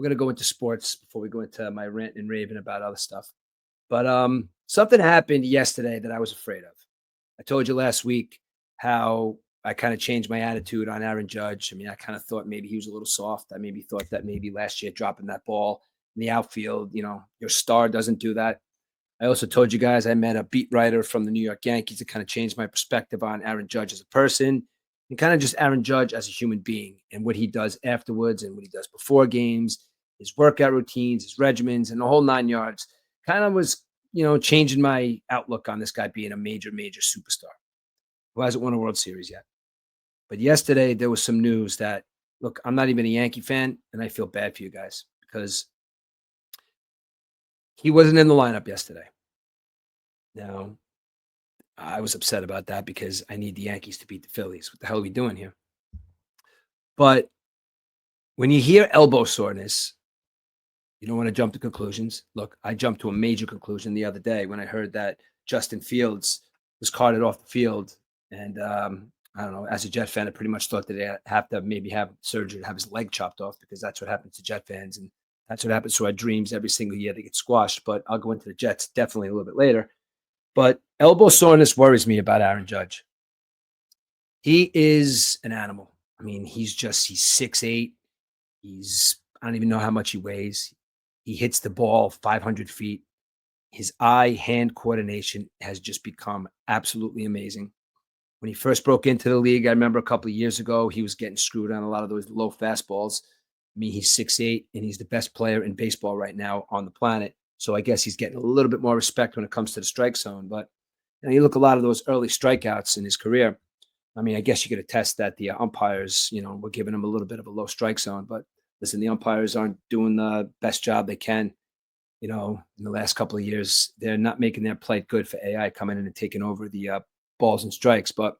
we're gonna go into sports before we go into my rant and raving about other stuff. But something happened yesterday that I was afraid of. I told you last week how I kind of changed my attitude on Aaron Judge. I mean, I kind of thought maybe he was a little soft. I maybe thought that maybe last year dropping that ball in the outfield, your star doesn't do that. I also told you guys I met a beat writer from the New York Yankees to kind of change my perspective on Aaron Judge as a person and kind of just Aaron Judge as a human being and what he does afterwards and what he does before games, his workout routines, his regimens, and the whole 9 yards. Kind of was, changing my outlook on this guy being a major, major superstar who hasn't won a World Series yet. But yesterday there was some news that, look, I'm not even a Yankee fan, and I feel bad for you guys because he wasn't in the lineup yesterday. Now, I was upset about that because I need the Yankees to beat the Phillies. What the hell are we doing here? But when you hear elbow soreness, you don't want to jump to conclusions. Look, I jumped to a major conclusion the other day when I heard that Justin Fields was carted off the field. And I don't know, as a Jet fan, I pretty much thought that they have to maybe have surgery to have his leg chopped off because that's what happens to Jet fans. And that's what happens to our dreams every single year. They get squashed. But I'll go into the Jets definitely a little bit later. But elbow soreness worries me about Aaron Judge. He is an animal. I mean, he's 6'8". I don't even know how much he weighs. He hits the ball 500 feet. His eye-hand coordination has just become absolutely amazing. When he first broke into the league, I remember a couple of years ago, he was getting screwed on a lot of those low fastballs. I mean, he's 6'8", and he's the best player in baseball right now on the planet. So I guess he's getting a little bit more respect when it comes to the strike zone. But you look at a lot of those early strikeouts in his career. I mean, I guess you could attest that the umpires, were giving him a little bit of a low strike zone. But listen, the umpires aren't doing the best job they can. In the last couple of years, they're not making their plate good for AI coming in and taking over the balls and strikes. But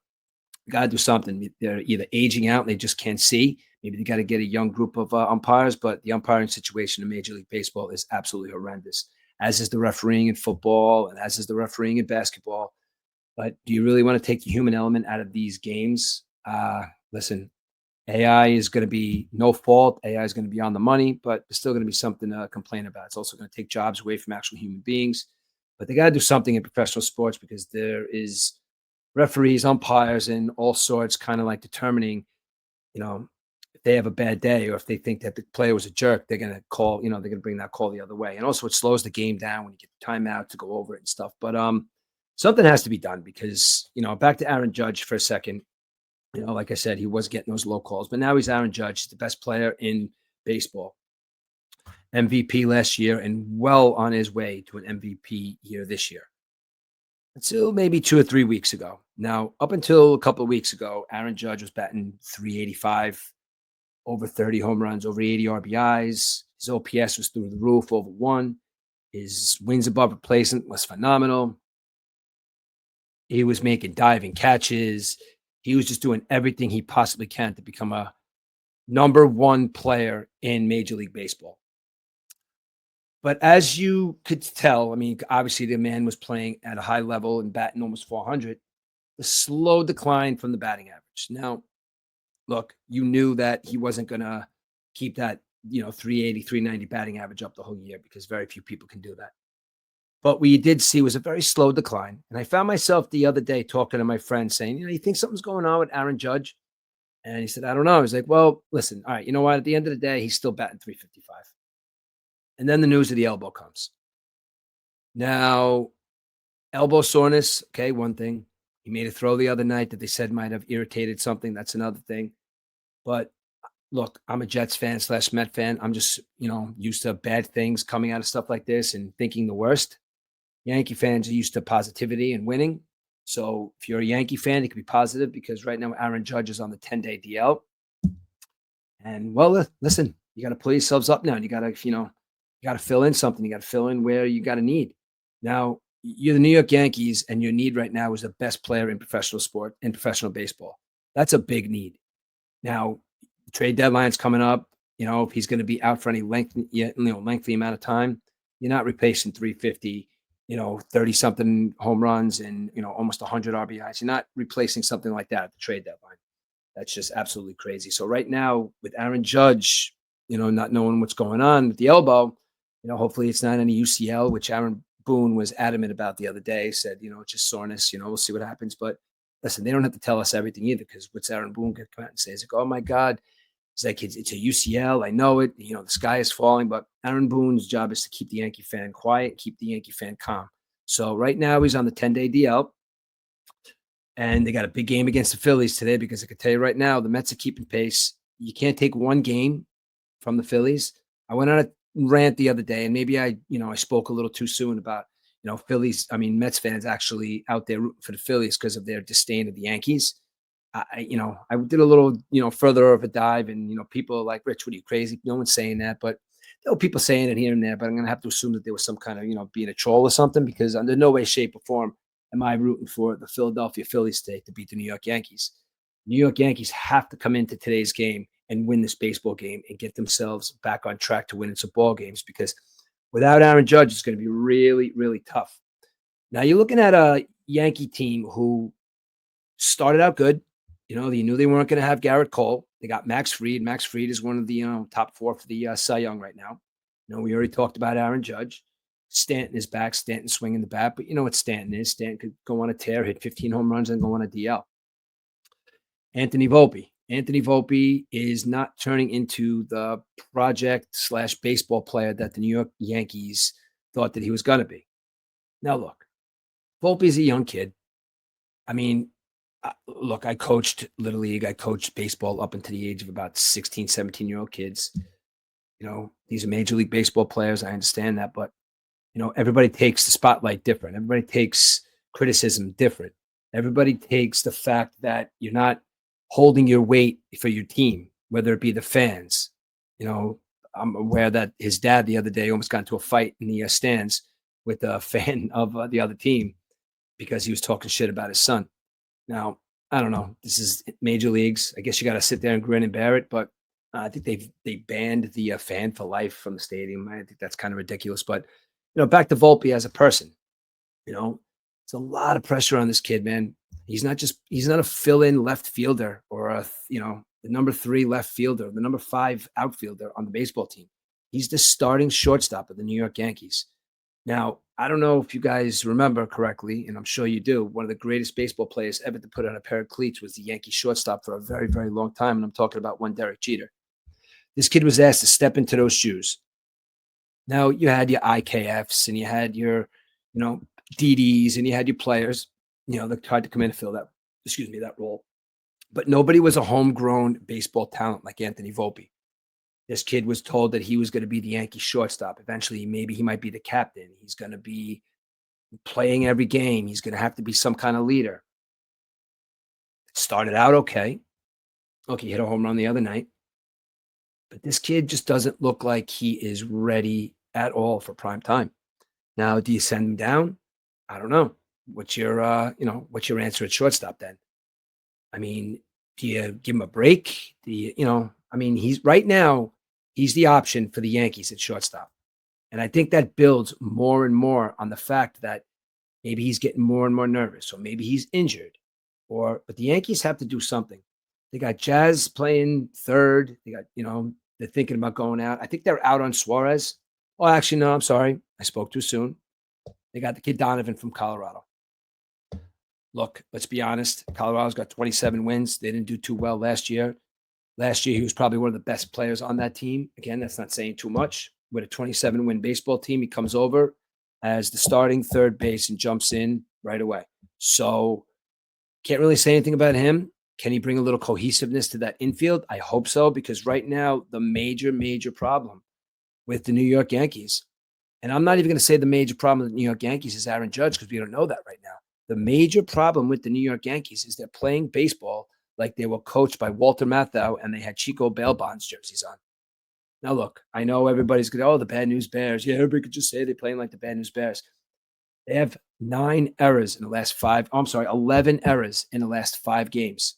got to do something. They're either aging out and they just can't see. Maybe they got to get a young group of umpires. But the umpiring situation in Major League Baseball is absolutely horrendous, as is the refereeing in football and as is the refereeing in basketball. But do you really want to take the human element out of these games? Listen, AI is going to be no fault. AI is going to be on the money, but there's still going to be something to complain about. It's also going to take jobs away from actual human beings. But they got to do something in professional sports because there is referees, umpires, and all sorts kind of like determining, if they have a bad day or if they think that the player was a jerk, they're going to call, they're going to bring that call the other way. And also it slows the game down when you get the timeout to go over it and stuff. But something has to be done because, back to Aaron Judge for a second. Like I said, he was getting those low calls, but now he's Aaron Judge. He's the best player in baseball. MVP last year and well on his way to an MVP year this year. Until maybe 2 or 3 weeks ago. Now, up until a couple of weeks ago, Aaron Judge was batting 385, over 30 home runs, over 80 RBIs. His OPS was through the roof, over 1. His wins above replacement was phenomenal. He was making diving catches. He was just doing everything he possibly can to become a number 1 player in Major League Baseball. But as you could tell, I mean, obviously the man was playing at a high level and batting almost 400. The slow decline from the batting average. Now, look, you knew that he wasn't going to keep that, 380, 390 batting average up the whole year because very few people can do that. But what you did see was a very slow decline. And I found myself the other day talking to my friend saying, you think something's going on with Aaron Judge? And he said, I don't know. He's like, well, listen, all right, you know what? At the end of the day, he's still batting 355. And then the news of the elbow comes. Now, elbow soreness, okay, one thing. He made a throw the other night that they said might have irritated something. That's another thing. But look, I'm a Jets fan / Met fan. I'm just, used to bad things coming out of stuff like this and thinking the worst. Yankee fans are used to positivity and winning. So if you're a Yankee fan, it could be positive because right now Aaron Judge is on the 10-day DL. And well, listen, you got to pull yourselves up now. And you got to, you got to fill in something. You got to fill in where you got a need. Now, you're the New York Yankees, and your need right now is the best player in professional sport, in professional baseball. That's a big need. Now, the trade deadline's coming up. If he's going to be out for any lengthy amount of time, you're not replacing 350, 30-something home runs and, almost 100 RBIs. You're not replacing something like that at the trade deadline. That's just absolutely crazy. So right now with Aaron Judge, not knowing what's going on with the elbow. Hopefully it's not any UCL, which Aaron Boone was adamant about the other day. Said, it's just soreness. We'll see what happens. But listen, they don't have to tell us everything either, because what's Aaron Boone going to come out and say? He's like, oh my God, it's like it's a UCL. I know it. The sky is falling. But Aaron Boone's job is to keep the Yankee fan quiet, keep the Yankee fan calm. So right now he's on the 10-day DL. And they got a big game against the Phillies today, because I can tell you right now, the Mets are keeping pace. You can't take one game from the Phillies. I went on a rant the other day, and maybe I spoke a little too soon about, Mets fans actually out there rooting for the Phillies because of their disdain of the Yankees. I did a little, further of a dive, and, people are like, Rich, what are you, crazy? No one's saying that, but there were people saying it here and there, but I'm going to have to assume that there was some kind of, being a troll or something, because under no way, shape, or form am I rooting for the Philadelphia Phillies today to beat the New York Yankees. New York Yankees have to come into today's game and win this baseball game and get themselves back on track to winning some ball games, because without Aaron Judge, it's going to be really, really tough. Now, you're looking at a Yankee team who started out good. They knew they weren't going to have Garrett Cole. They got Max Fried. Max Fried is one of the top 4 for the Cy Young right now. We already talked about Aaron Judge. Stanton is back. Stanton swinging the bat, but you know what Stanton is. Stanton could go on a tear, hit 15 home runs, and go on a DL. Anthony Volpe. Anthony Volpe is not turning into the project/baseball player that the New York Yankees thought that he was going to be. Now, look, Volpe is a young kid. Look, I coached Little League. I coached baseball up until the age of about 16, 17-year-old kids. These are Major League Baseball players. I understand that, but everybody takes the spotlight different. Everybody takes criticism different. Everybody takes the fact that you're not holding your weight for your team, whether it be the fans. I'm aware that his dad the other day almost got into a fight in the stands with a fan of the other team because he was talking shit about his son. Now, I don't know. This is major leagues. I guess you got to sit there and grin and bear it, but I think they banned the fan for life from the stadium. I think that's kind of ridiculous. But back to Volpe as a person. It's a lot of pressure on this kid, man. He's not a fill-in left fielder or the number 3 left fielder, the number 5 outfielder on the baseball team. He's the starting shortstop of the New York Yankees. Now, I don't know if you guys remember correctly, and I'm sure you do, one of the greatest baseball players ever to put on a pair of cleats was the Yankee shortstop for a very, very long time, and I'm talking about one Derek Jeter. This kid was asked to step into those shoes. Now, you had your IKFs, and you had your, DDs, and you had your players, that tried to come in and fill that role. But nobody was a homegrown baseball talent like Anthony Volpe. This kid was told that he was going to be the Yankee shortstop. Eventually, maybe he might be the captain. He's going to be playing every game. He's going to have to be some kind of leader. It started out okay. Look, he hit a home run the other night. But this kid just doesn't look like he is ready at all for prime time. Now, do you send him down? I don't know. What's your answer at shortstop then? Do you give him a break? He's right now, he's the option for the Yankees at shortstop. And I think that builds more and more on the fact that maybe he's getting more and more nervous, or maybe he's injured, but the Yankees have to do something. They got Jazz playing third. They got, they're thinking about going out. I think they're out on Suarez. Oh, actually, no, I'm sorry. I spoke too soon. They got the kid Donovan from Colorado. Look, let's be honest. Colorado's got 27 wins. They didn't do too well last year. Last year, he was probably one of the best players on that team. Again, that's not saying too much. With a 27-win baseball team, he comes over as the starting third base and jumps in right away. So can't really say anything about him. Can he bring a little cohesiveness to that infield? I hope so, because right now, the major, major problem with the New York Yankees, and I'm not even going to say the major problem with the New York Yankees is Aaron Judge, because we don't know that right now. The major problem with the New York Yankees is they're playing baseball like they were coached by Walter Matthau and they had Chico Bail-Bonds jerseys on. Now, look, I know everybody's going, the Bad News Bears. Yeah, everybody could just say they're playing like the Bad News Bears. They have 11 errors in the last 5 games.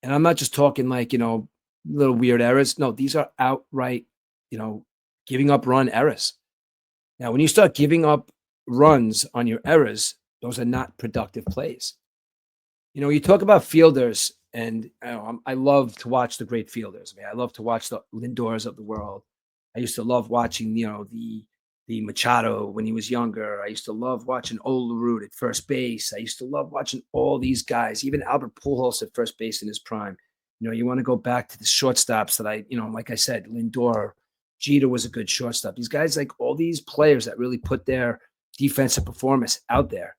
And I'm not just talking like, little weird errors. No, these are outright, giving up run errors. Now, when you start giving up runs on your errors, those are not productive plays. You talk about fielders And I love to watch the great fielders. I mean, I love to watch the Lindors of the world. I used to love watching, the Machado when he was younger. I used to love watching Olerud at first base. I used to love watching all these guys, even Albert Pujols at first base in his prime. You want to go back to the shortstops that like I said, Lindor, Jeter was a good shortstop. These guys, like all these players that really put their defensive performance out there,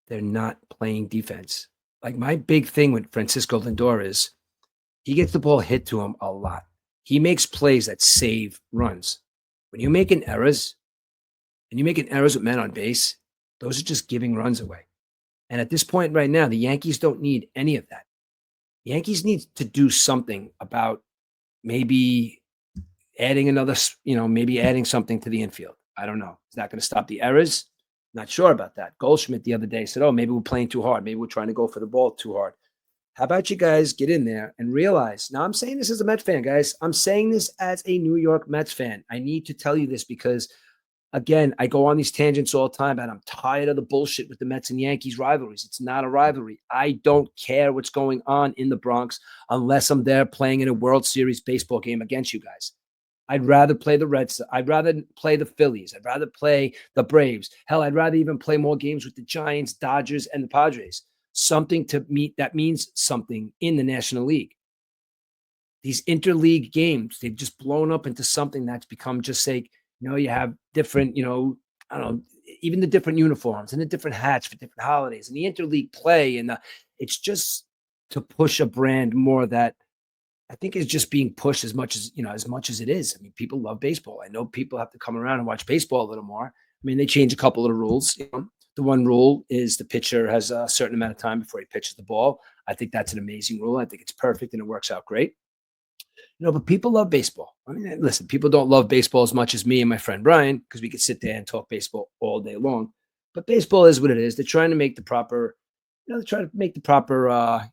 they're not playing defense. Like my big thing with Francisco Lindor is he gets the ball hit to him a lot. He makes plays that save runs. When you're making errors and you're making errors with men on base, those are just giving runs away. And at this point right now, the Yankees don't need any of that. The Yankees need to do something about maybe adding maybe adding something to the infield. I don't know. Is that going to stop the errors? Not sure about that. Goldschmidt the other day said, oh, maybe we're playing too hard. Maybe we're trying to go for the ball too hard. How about you guys get in there and realize? Now, I'm saying this as a Mets fan, guys. I'm saying this as a New York Mets fan. I need to tell you this because, again, I go on these tangents all the time, and I'm tired of the bullshit with the Mets and Yankees rivalries. It's not a rivalry. I don't care what's going on in the Bronx unless I'm there playing in a World Series baseball game against you guys. I'd rather play the Reds. I'd rather play the Phillies. I'd rather play the Braves. Hell, I'd rather even play more games with the Giants, Dodgers, and the Padres. Something to meet that means something in the National League. These interleague games, they've just blown up into something that's become just like, you have different, I don't know, even the different uniforms and the different hats for different holidays and the interleague play. And it's just to push a brand more that I think is just being pushed as much as it is. I mean, people love baseball. I know people have to come around and watch baseball a little more. I mean, they change a couple of the rules. The one rule is the pitcher has a certain amount of time before he pitches the ball. I think that's an amazing rule. I think it's perfect and it works out great. But people love baseball. I mean, listen, people don't love baseball as much as me and my friend Brian because we could sit there and talk baseball all day long. But baseball is what it is. They're trying to make the proper,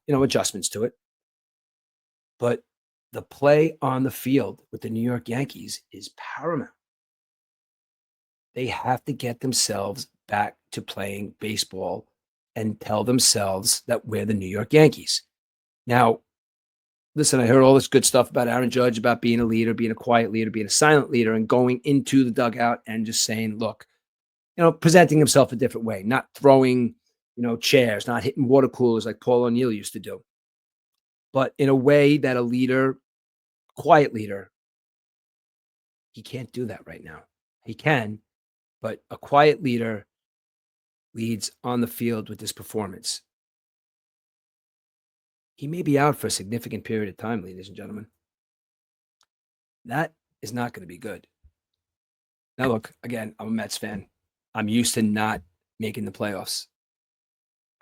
adjustments to it. But the play on the field with the New York Yankees is paramount. They have to get themselves back to playing baseball and tell themselves that we're the New York Yankees. Now, listen, I heard all this good stuff about Aaron Judge, about being a leader, being a quiet leader, being a silent leader, and going into the dugout and just saying, look, presenting himself a different way, not throwing, chairs, not hitting water coolers like Paul O'Neill used to do, but in a way that a leader, quiet leader, he can't do that right now. He can, but a quiet leader leads on the field with this performance. He may be out for a significant period of time, ladies and gentlemen. That is not going to be good. Now, look, again, I'm a Mets fan. I'm used to not making the playoffs.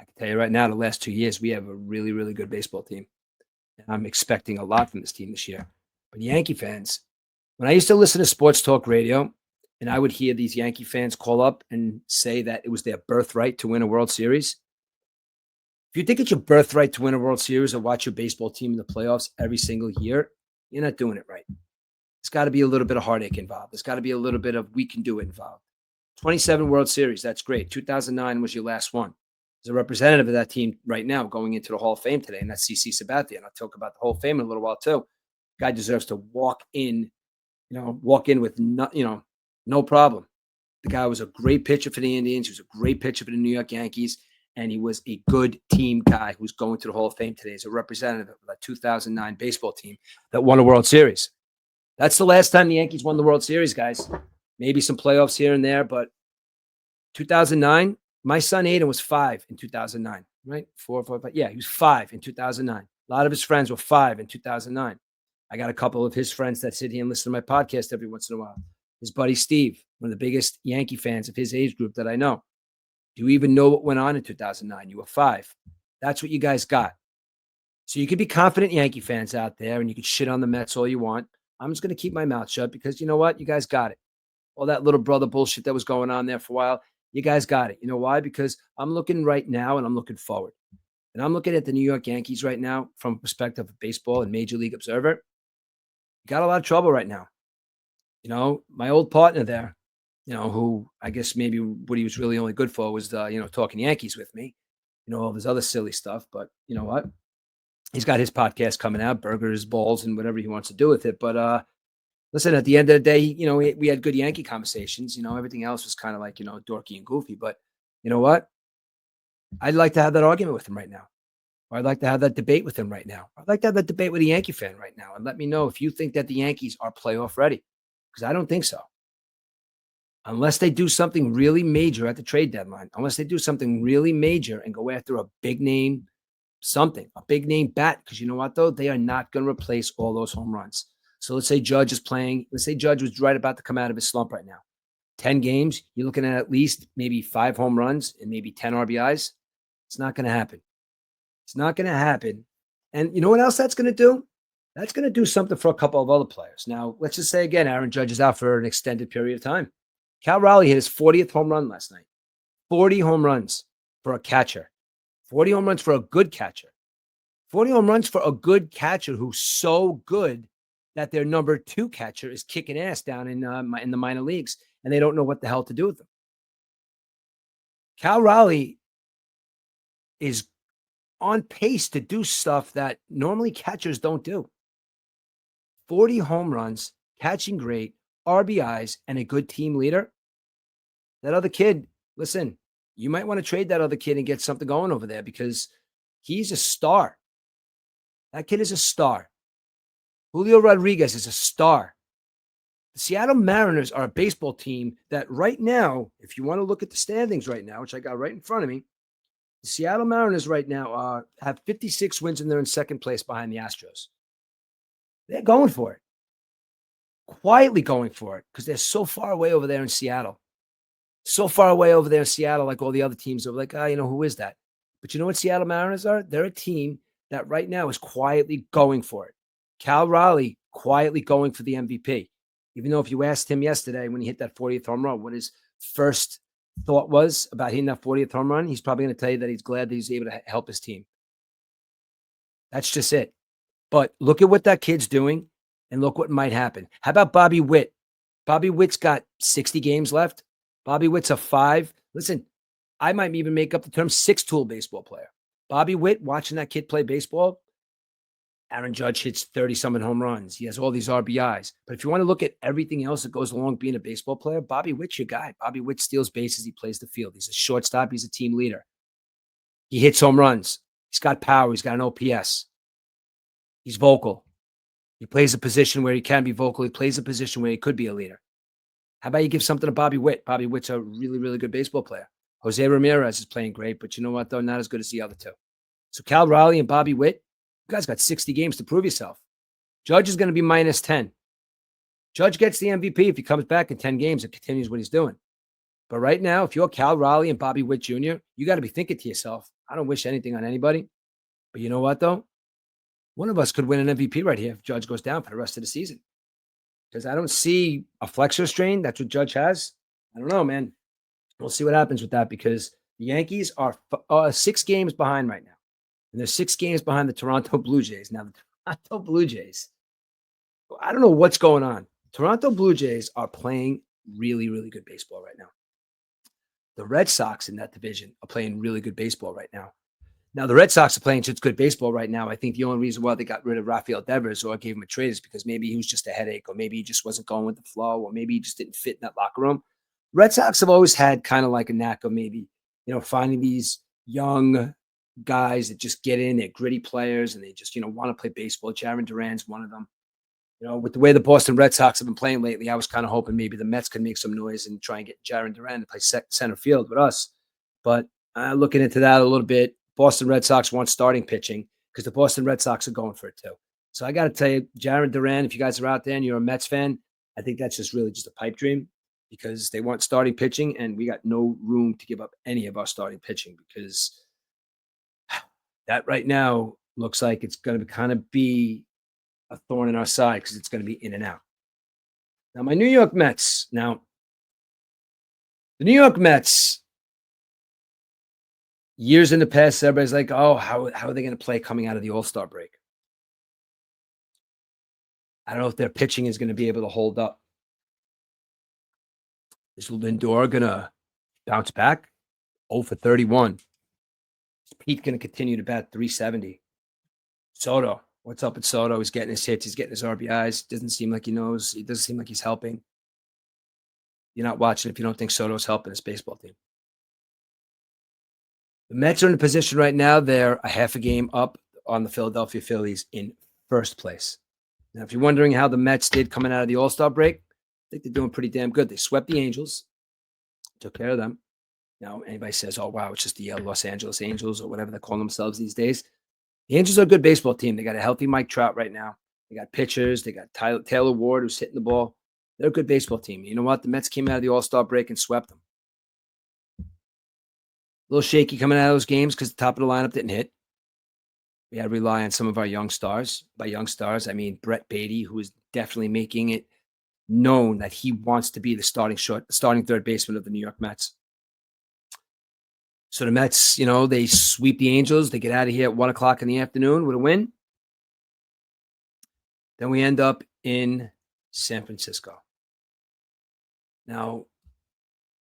I can tell you right now, the last 2 years, we have a really, really good baseball team. And I'm expecting a lot from this team this year. But Yankee fans, when I used to listen to sports talk radio, and I would hear these Yankee fans call up and say that it was their birthright to win a World Series. If you think it's your birthright to win a World Series or watch your baseball team in the playoffs every single year, you're not doing it right. There's got to be a little bit of heartache involved. There's got to be a little bit of we can do it involved. 27 World Series, that's great. 2009 was your last one. As a representative of that team right now going into the Hall of Fame today, and that's CC Sabathia. I'll talk about the Hall of Fame in a little while too. Guy deserves to walk in with no problem. The guy was a great pitcher for the Indians. He was a great pitcher for the New York Yankees. And he was a good team guy who's going to the Hall of Fame today as a representative of that 2009 baseball team that won a World Series. That's the last time the Yankees won the World Series, guys. Maybe some playoffs here and there, but 2009, my son Aiden was 5 in 2009, right? 4, 4, 5. Yeah, he was 5 in 2009. A lot of his friends were 5 in 2009. I got a couple of his friends that sit here and listen to my podcast every once in a while. His buddy Steve, one of the biggest Yankee fans of his age group that I know. Do you even know what went on in 2009? You were 5. That's what you guys got. So you could be confident Yankee fans out there and you could shit on the Mets all you want. I'm just going to keep my mouth shut because you know what? You guys got it. All that little brother bullshit that was going on there for a while, you guys got it. You know why? Because I'm looking right now and I'm looking forward. And I'm looking at the New York Yankees right now from a perspective of baseball and Major League Observer. You got a lot of trouble right now. My old partner there, who I guess maybe what he was really only good for was, talking Yankees with me. all of his other silly stuff. But you know what? He's got his podcast coming out, Burgers, Balls, and whatever he wants to do with it. But listen, at the end of the day, we had good Yankee conversations. Everything else was kind of like, dorky and goofy. But you know what? I'd like to have that argument with him right now. Or I'd like to have that debate with him right now. I'd like to have that debate with a Yankee fan right now. And let me know if you think that the Yankees are playoff ready. Because I don't think so. Unless they do something really major at the trade deadline, unless they do something really major and go after a big name, a big name bat. Because you know what, though? They are not going to replace all those home runs. So let's say Judge is playing. Let's say Judge was right about to come out of his slump right now. 10 games, you're looking at least maybe 5 home runs and maybe 10 RBIs. It's not going to happen. It's not going to happen. And you know what else that's going to do? That's going to do something for a couple of other players. Now, let's just say again, Aaron Judge is out for an extended period of time. Cal Raleigh hit his 40th home run last night. 40 home runs for a catcher. 40 home runs for a good catcher. 40 home runs for a good catcher who's so good that their number 2 catcher is kicking ass down in the minor leagues, and they don't know what the hell to do with them. Cal Raleigh is on pace to do stuff that normally catchers don't do. 40 home runs, catching great, RBIs, and a good team leader. That other kid, listen, you might want to trade that other kid and get something going over there because he's a star. That kid is a star. Julio Rodriguez is a star. The Seattle Mariners are a baseball team that right now, if you want to look at the standings right now, which I got right in front of me, the Seattle Mariners right now have 56 wins and they're in second place behind the Astros. They're going for it. Quietly going for it because they're so far away over there in Seattle. So far away over there in Seattle, like all the other teams are like, who is that? But you know what Seattle Mariners are? They're a team that right now is quietly going for it. Cal Raleigh quietly going for the MVP. Even though if you asked him yesterday when he hit that 40th home run, what his first thought was about hitting that 40th home run, he's probably going to tell you that he's glad that he's able to help his team. That's just it. But look at what that kid's doing and look what might happen. How about Bobby Witt? Bobby Witt's got 60 games left. Bobby Witt's a 5. Listen, I might even make up the term 6-tool baseball player. Bobby Witt, watching that kid play baseball, Aaron Judge hits 30-something home runs. He has all these RBIs. But if you want to look at everything else that goes along being a baseball player, Bobby Witt's your guy. Bobby Witt steals bases. He plays the field. He's a shortstop. He's a team leader. He hits home runs. He's got power. He's got an OPS. He's vocal. He plays a position where he can be vocal. He plays a position where he could be a leader. How about you give something to Bobby Witt? Bobby Witt's a really, really good baseball player. Jose Ramirez is playing great, but you know what, though? Not as good as the other two. So Cal Raleigh and Bobby Witt, you guys got 60 games to prove yourself. Judge is going to be minus 10. Judge gets the MVP if he comes back in 10 games and continues what he's doing. But right now, if you're Cal Raleigh and Bobby Witt Jr., you got to be thinking to yourself, I don't wish anything on anybody. But you know what, though? One of us could win an MVP right here if Judge goes down for the rest of the season. Because I don't see a flexor strain. That's what Judge has. I don't know, man. We'll see what happens with that because the Yankees are 6 games behind right now. And they're 6 games behind the Toronto Blue Jays. Now, the Toronto Blue Jays, I don't know what's going on. Toronto Blue Jays are playing really, really good baseball right now. The Red Sox in that division are playing really good baseball right now. Now, the Red Sox are playing such good baseball right now. I think the only reason why they got rid of Rafael Devers or gave him a trade is because maybe he was just a headache or maybe he just wasn't going with the flow or maybe he just didn't fit in that locker room. Red Sox have always had kind of like a knack of maybe, finding these young guys that just get in, they're gritty players and they just, want to play baseball. Jarren Duran's one of them. With the way the Boston Red Sox have been playing lately, I was kind of hoping maybe the Mets could make some noise and try and get Jarren Duran to play center field with us. But looking into that a little bit, Boston Red Sox want starting pitching because the Boston Red Sox are going for it too. So I got to tell you, Jarren Duran, if you guys are out there and you're a Mets fan, I think that's just really just a pipe dream because they want starting pitching and we got no room to give up any of our starting pitching because that right now looks like it's going to kind of be a thorn in our side because it's going to be in and out. Now, my New York Mets. Now, the New York Mets, years in the past, everybody's like, oh, how are they going to play coming out of the All-Star break? I don't know if their pitching is going to be able to hold up. Is Lindor going to bounce back? 0 for 31. Pete going to continue to bat 370. Soto, what's up with Soto? He's getting his hits. He's getting his RBIs. Doesn't seem like he knows. It doesn't seem like he's helping. You're not watching if you don't think Soto's helping his baseball team. The Mets are in a position right now. They're a half a game up on the Philadelphia Phillies in first place. Now, if you're wondering how the Mets did coming out of the All-Star break, I think they're doing pretty damn good. They swept the Angels, took care of them. Now, anybody says, oh, wow, it's just the Los Angeles Angels or whatever they call themselves these days. The Angels are a good baseball team. They got a healthy Mike Trout right now. They got pitchers. They got Taylor Ward, who's hitting the ball. They're a good baseball team. You know what? The Mets came out of the All-Star break and swept them. A little shaky coming out of those games because the top of the lineup didn't hit. We had to rely on some of our young stars. By young stars, I mean Brett Beatty, who is definitely making it known that he wants to be the starting third baseman of the New York Mets. So the Mets, they sweep the Angels. They get out of here at 1 o'clock in the afternoon with a win. Then we end up in San Francisco. Now,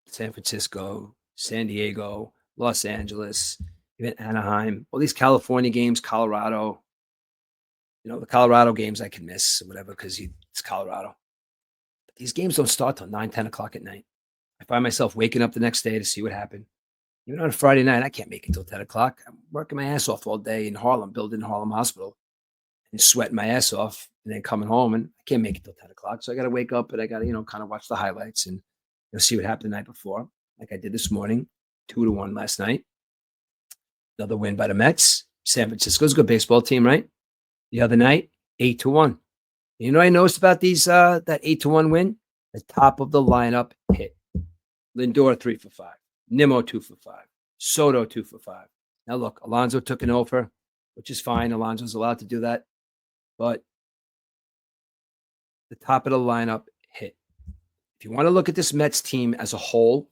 San Francisco, San Diego, Los Angeles, even Anaheim, all these California games, Colorado. The Colorado games I can miss or whatever because it's Colorado. But these games don't start till 9, 10 o'clock at night. I find myself waking up the next day to see what happened. Even on a Friday night, I can't make it till 10 o'clock. I'm working my ass off all day in Harlem, building Harlem Hospital, and sweating my ass off, and then coming home, and I can't make it till 10 o'clock. So I got to wake up, and I got to, kind of watch the highlights and see what happened the night before, like I did this morning, 2-1 last night. Another win by the Mets. San Francisco's a good baseball team, right? The other night, 8-1. You know what I noticed about these that 8-1 win? The top of the lineup hit. Lindor 3 for 5. Nimmo 2 for 5. Soto 2 for 5. Now look, Alonso took an over, which is fine. Alonso's allowed to do that. But the top of the lineup hit. If you want to look at this Mets team as a whole,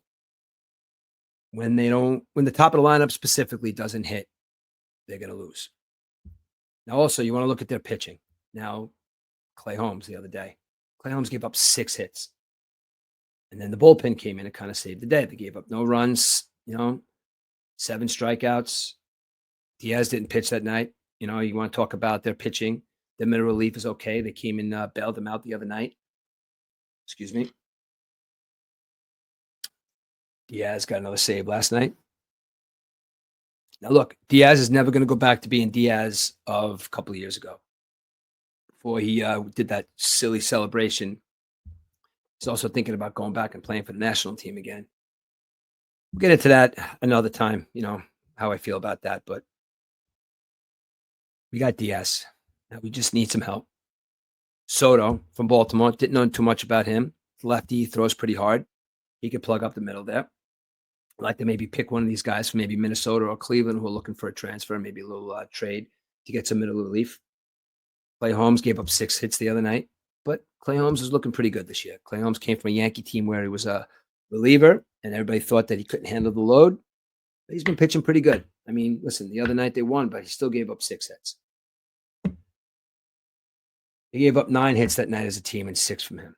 when the top of the lineup specifically doesn't hit, they're going to lose. Now also, you want to look at their pitching. Now, Clay Holmes the other day. Clay Holmes gave up 6 hits. And then the bullpen came in and kind of saved the day. They gave up no runs, 7 strikeouts. Diaz didn't pitch that night. You want to talk about their pitching. Their middle relief is okay. They came in, bailed them out the other night. Excuse me. Diaz got another save last night. Now, look, Diaz is never going to go back to being Diaz of a couple of years ago. Before he did that silly celebration, he's also thinking about going back and playing for the national team again. We'll get into that another time, how I feel about that. But we got Diaz. Now we just need some help. Soto from Baltimore, didn't know too much about him. Lefty, throws pretty hard. He could plug up the middle there. I'd like to maybe pick one of these guys from maybe Minnesota or Cleveland who are looking for a transfer, maybe a little trade to get some middle relief. Clay Holmes gave up 6 hits the other night, but Clay Holmes is looking pretty good this year. Clay Holmes came from a Yankee team where he was a reliever, and everybody thought that he couldn't handle the load. But he's been pitching pretty good. I mean, listen, the other night they won, but he still gave up 6 hits. He gave up 9 hits that night as a team and 6 from him.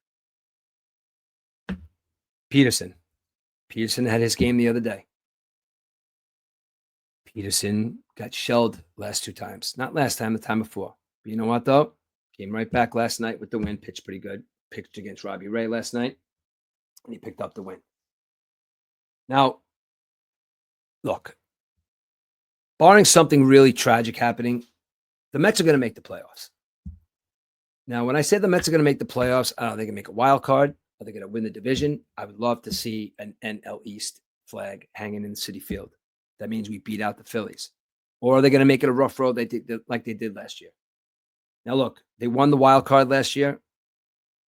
Peterson had his game the other day. Peterson got shelled last 2 times. Not last time, the time before. But you know what, though? Came right back last night with the win. Pitched pretty good. Pitched against Robbie Ray last night. And he picked up the win. Now, look. Barring something really tragic happening, the Mets are going to make the playoffs. Now, when I say the Mets are going to make the playoffs, I don't know, they can make a wild card. Are they going to win the division? I would love to see an NL East flag hanging in Citi Field. That means we beat out the Phillies. Or are they going to make it a rough road like they did last year? Now, look, they won the wild card last year.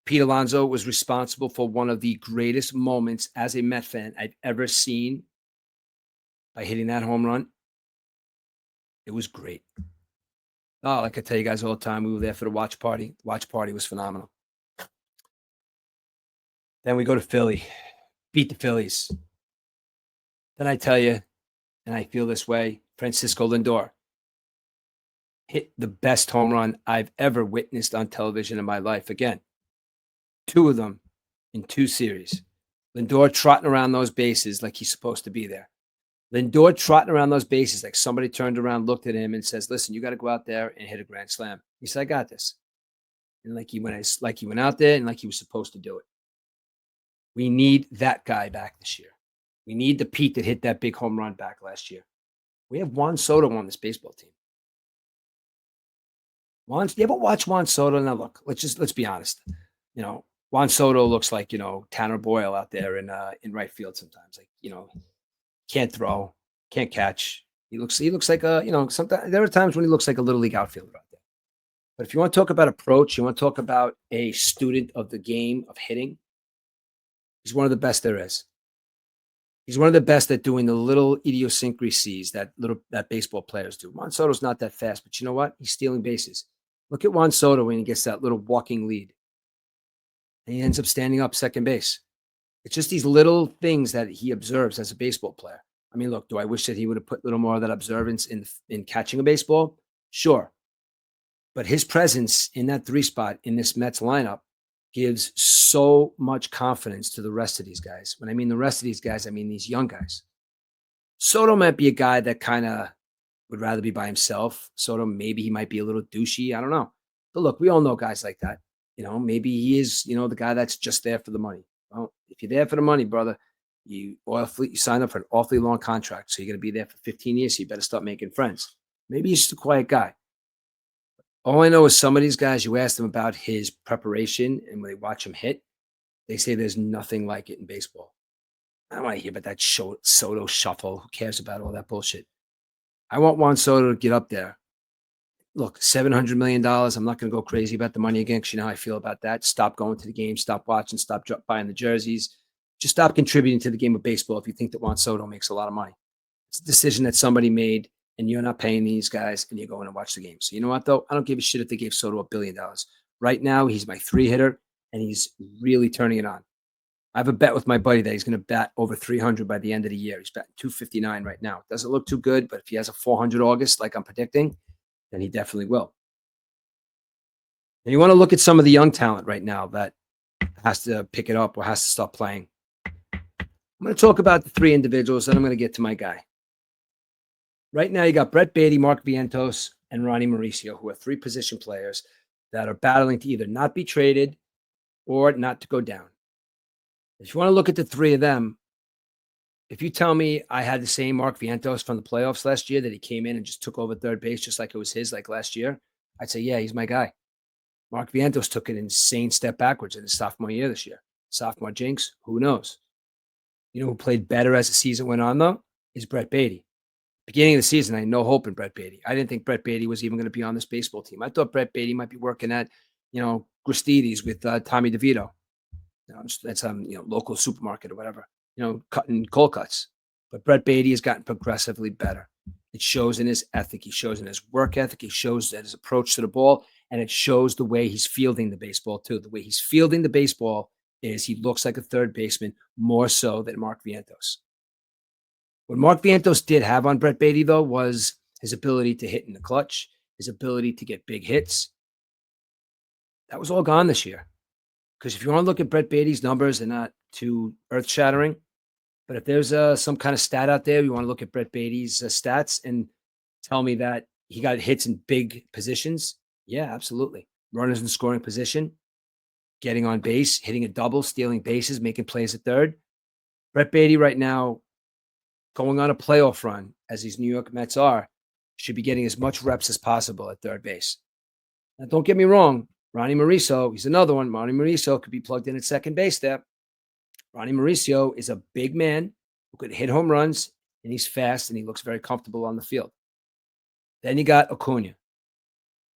Pete Alonso was responsible for one of the greatest moments as a Met fan I've ever seen by hitting that home run. It was great. Oh, like I tell you guys all the time, we were there for the watch party. The watch party was phenomenal. Then we go to Philly, beat the Phillies. Then I tell you, and I feel this way, Francisco Lindor hit the best home run I've ever witnessed on television in my life. Again, 2 of them in 2 series. Lindor trotting around those bases like he's supposed to be there. Lindor trotting around those bases like somebody turned around, looked at him, and says, "Listen, you got to go out there and hit a grand slam." He said, "I got this," and like he went out there and like he was supposed to do it. We need that guy back this year. We need the Pete that hit that big home run back last year. We have Juan Soto on this baseball team. You ever watch Juan Soto? Now look, let's be honest. Juan Soto looks like Tanner Boyle out there in right field sometimes. Like can't throw, can't catch. He looks like sometimes there are times when he looks like a little league outfielder out there. But if you want to talk about approach, you want to talk about a student of the game of hitting, he's one of the best there is. He's one of the best at doing the little idiosyncrasies that baseball players do. Juan Soto's not that fast, but you know what? He's stealing bases. Look at Juan Soto when he gets that little walking lead. And he ends up standing up second base. It's just these little things that he observes as a baseball player. I mean, look, do I wish that he would have put a little more of that observance in catching a baseball? Sure. But his presence in that 3 spot in this Mets lineup gives so much confidence to the rest of these guys. When I mean the rest of these guys, I mean these young guys. Soto might be a guy that kind of would rather be by himself. Soto, maybe he might be a little douchey. I don't know. But look, we all know guys like that. Maybe he is, the guy that's just there for the money. Well, if you're there for the money, brother, you sign up for an awfully long contract. So you're going to be there for 15 years. So you better start making friends. Maybe he's just a quiet guy. All I know is some of these guys, you ask them about his preparation, and when they watch him hit, they say there's nothing like it in baseball. I don't want to hear about that Soto shuffle. Who cares about all that bullshit? I want Juan Soto to get up there. Look, $700 million. I'm not going to go crazy about the money again because you know how I feel about that. Stop going to the game. Stop watching. Stop buying the jerseys. Just stop contributing to the game of baseball if you think that Juan Soto makes a lot of money. It's a decision that somebody made, and you're not paying these guys, and you're going to watch the game. So you know what, though? I don't give a shit if they gave Soto $1 billion. Right now, he's my 3-hitter, and he's really turning it on. I have a bet with my buddy that he's going to bat over 300 by the end of the year. He's batting 259 right now. Doesn't look too good, but if he has a 400 August, like I'm predicting, then he definitely will. And you want to look at some of the young talent right now that has to pick it up or has to stop playing. I'm going to talk about the 3 individuals, and I'm going to get to my guy. Right now, you got Brett Baty, Mark Vientos, and Ronnie Mauricio, who are 3 position players that are battling to either not be traded or not to go down. If you want to look at the 3 of them, if you tell me I had the same Mark Vientos from the playoffs last year, that he came in and just took over third base just like it was his like last year, I'd say, yeah, he's my guy. Mark Vientos took an insane step backwards in his sophomore year this year. Sophomore jinx, who knows? You know who played better as the season went on, though? Is Brett Baty. Beginning of the season, I had no hope in Brett Baty. I didn't think Brett Baty was even going to be on this baseball team. I thought Brett Baty might be working at, Gristedes with Tommy DeVito. That's local supermarket or whatever, cutting cold cuts. But Brett Baty has gotten progressively better. It shows in his ethic. He shows in his work ethic. He shows that his approach to the ball, and it shows the way he's fielding the baseball too. The way he's fielding the baseball is he looks like a third baseman more so than Mark Vientos. What Mark Vientos did have on Brett Baty, though, was his ability to hit in the clutch, his ability to get big hits. That was all gone this year. Because if you want to look at Brett Baty's numbers, they're not too earth-shattering. But if there's some kind of stat out there, you want to look at Brett Baty's stats and tell me that he got hits in big positions, yeah, absolutely. Runners in scoring position, getting on base, hitting a double, stealing bases, making plays at third. Brett Baty right now, going on a playoff run, as these New York Mets are, should be getting as much reps as possible at third base. Now, don't get me wrong. Ronnie Mauricio, he's another one. Ronnie Mauricio could be plugged in at second base there. Ronnie Mauricio is a big man who could hit home runs, and he's fast, and he looks very comfortable on the field. Then you got Acuna.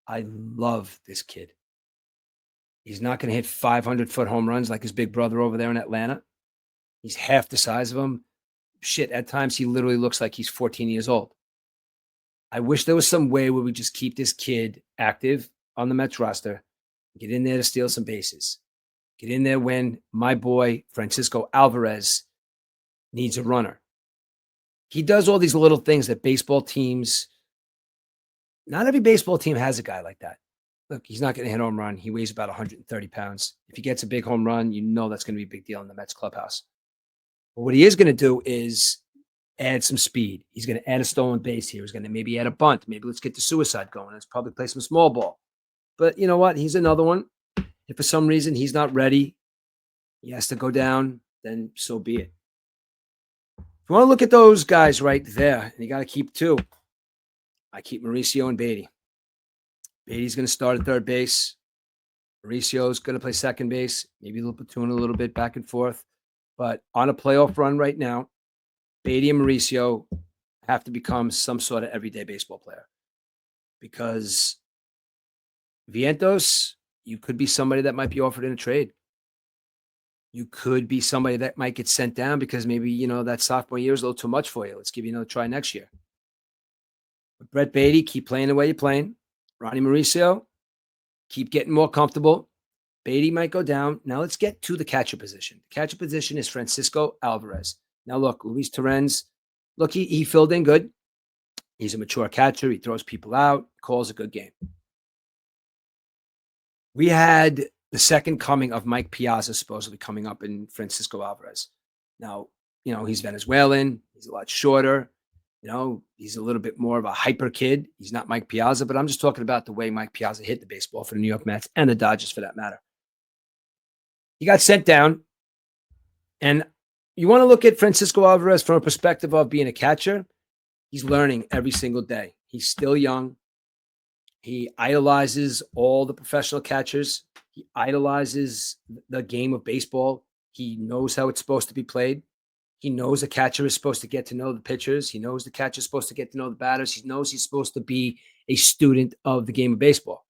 I love this kid. He's not going to hit 500-foot home runs like his big brother over there in Atlanta. He's half the size of him. Shit, at times he literally looks like he's 14 years old. I wish there was some way where we just keep this kid active on the Mets roster, get in there to steal some bases, get in there when my boy Francisco Alvarez needs a runner. He does all these little things that baseball teams, not every baseball team has a guy like that. Look, he's not going to hit a home run. He weighs about 130 pounds. If he gets a big home run, that's going to be a big deal in the Mets clubhouse. But what he is going to do is add some speed. He's going to add a stolen base here. He's going to maybe add a bunt. Maybe let's get the suicide going. Let's probably play some small ball. But you know what? He's another one. If for some reason he's not ready, he has to go down, then so be it. If you want to look at those guys right there, and you got to keep two, I keep Mauricio and Beatty. Beatty's going to start at third base. Mauricio's going to play second base. Maybe they'll platoon a little bit back and forth. But on a playoff run right now, Beatty and Mauricio have to become some sort of everyday baseball player. Because Vientos, you could be somebody that might be offered in a trade. You could be somebody that might get sent down because maybe, that sophomore year is a little too much for you. Let's give you another try next year. But Brett Beatty, keep playing the way you're playing. Ronnie Mauricio, keep getting more comfortable. Beatty might go down. Now let's get to the catcher position. The catcher position is Francisco Alvarez. Now look, Luis Torrens, he filled in good. He's a mature catcher. He throws people out, calls a good game. We had the second coming of Mike Piazza supposedly coming up in Francisco Alvarez. Now, he's Venezuelan. He's a lot shorter. He's a little bit more of a hyper kid. He's not Mike Piazza, but I'm just talking about the way Mike Piazza hit the baseball for the New York Mets and the Dodgers for that matter. He got sent down. And you want to look at Francisco Alvarez from a perspective of being a catcher. He's learning every single day. He's still young. He idolizes all the professional catchers. He idolizes the game of baseball. He knows how it's supposed to be played. He knows a catcher is supposed to get to know the pitchers. He knows the catcher is supposed to get to know the batters. He knows he's supposed to be a student of the game of baseball.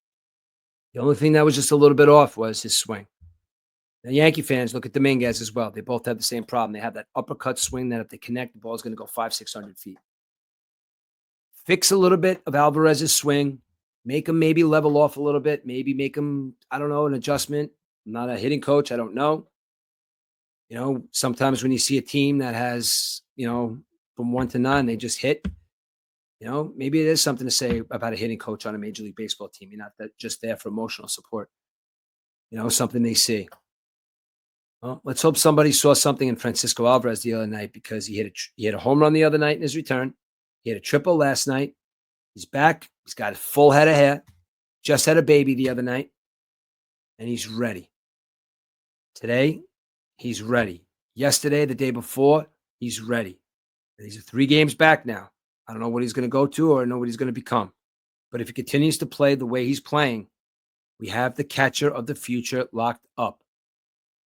The only thing that was just a little bit off was his swing. Now, Yankee fans look at Dominguez as well. They both have the same problem. They have that uppercut swing that if they connect, the ball is going to go 500-600 feet. Fix a little bit of Alvarez's swing. Make him maybe level off a little bit. Maybe make him, an adjustment. I'm not a hitting coach. I don't know. Sometimes when you see a team that has, from 1 to 9, they just hit, maybe it is something to say about a hitting coach on a Major League Baseball team. You're not just there for emotional support. Something they see. Well, let's hope somebody saw something in Francisco Alvarez the other night because he hit a home run the other night in his return. He had a triple last night. He's back. He's got a full head of hair. Just had a baby the other night. And he's ready. Today, he's ready. Yesterday, the day before, he's ready. And these are 3 games back now. I don't know what he's going to go to or know what he's going to become. But if he continues to play the way he's playing, we have the catcher of the future locked up.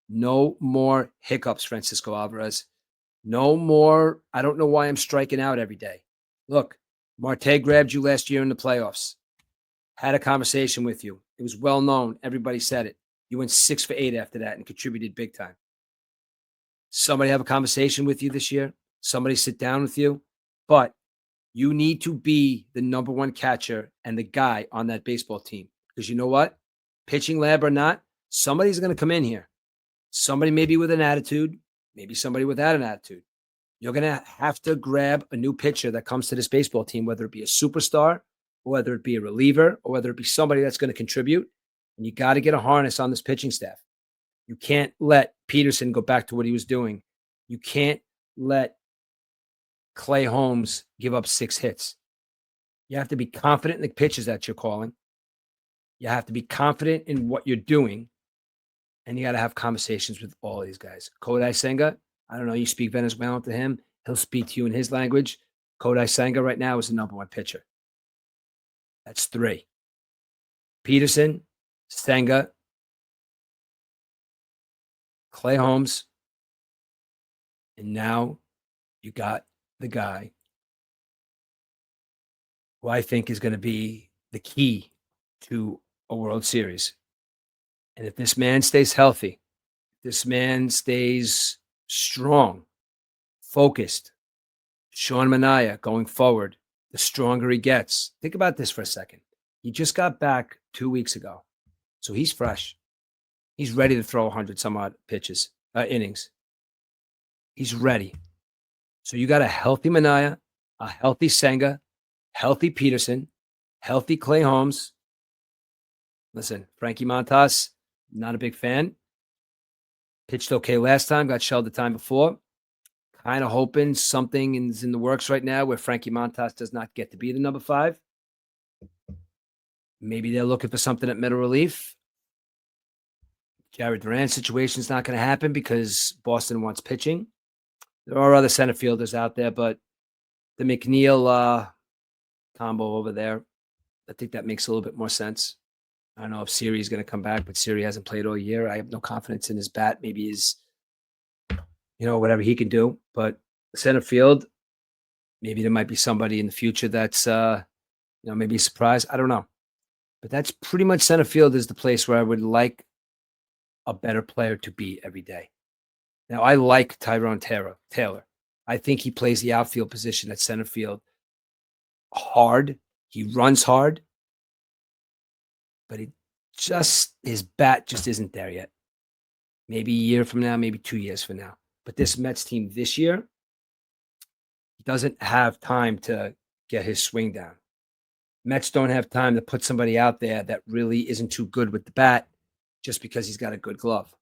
No more hiccups, Francisco Alvarez. No more, I don't know why I'm striking out every day. Look, Marte grabbed you last year in the playoffs. Had a conversation with you. It was well known. Everybody said it. You went 6 for 8 after that and contributed big time. Somebody have a conversation with you this year. Somebody sit down with you. But you need to be the number 1 catcher and the guy on that baseball team. Because you know what? Pitching lab or not, somebody's going to come in here. Somebody maybe with an attitude, maybe somebody without an attitude. You're going to have to grab a new pitcher that comes to this baseball team, whether it be a superstar, or whether it be a reliever, or whether it be somebody that's going to contribute. And you got to get a harness on this pitching staff. You can't let Peterson go back to what he was doing. You can't let Clay Holmes give up 6 hits. You have to be confident in the pitches that you're calling. You have to be confident in what you're doing. And you got to have conversations with all these guys. Kodai Senga, I don't know, you speak Venezuelan to him. He'll speak to you in his language. Kodai Senga right now is the number 1 pitcher. That's 3. Peterson, Senga, Clay Holmes, and now you got the guy who I think is going to be the key to a World Series. And if this man stays healthy, this man stays strong, focused, Sean Manaea going forward, the stronger he gets. Think about this for a second. He just got back 2 weeks ago. So he's fresh. He's ready to throw 100 some odd innings. He's ready. So you got a healthy Manaea, a healthy Senga, healthy Peterson, healthy Clay Holmes. Listen, Frankie Montas, not a big fan. Pitched okay last time, got shelled the time before. kind of hoping something is in the works right now where Frankie Montas does not get to be the number 5. Maybe they're looking for something at middle relief. Jared Duran's situation is not going to happen because Boston wants pitching. There are other center fielders out there, but the McNeil combo over there, I think that makes a little bit more sense. I don't know if Siri is going to come back, but Siri hasn't played all year. I have no confidence in his bat. Maybe his, whatever he can do. But center field, maybe there might be somebody in the future that's, maybe a surprise. I don't know. But that's pretty much center field is the place where I would like a better player to be every day. Now, I like Tyrone Taylor. I think he plays the outfield position at center field hard. He runs hard. But his bat just isn't there yet. Maybe a year from now, maybe 2 years from now. But this Mets team this year, he doesn't have time to get his swing down. Mets don't have time to put somebody out there that really isn't too good with the bat just because he's got a good glove.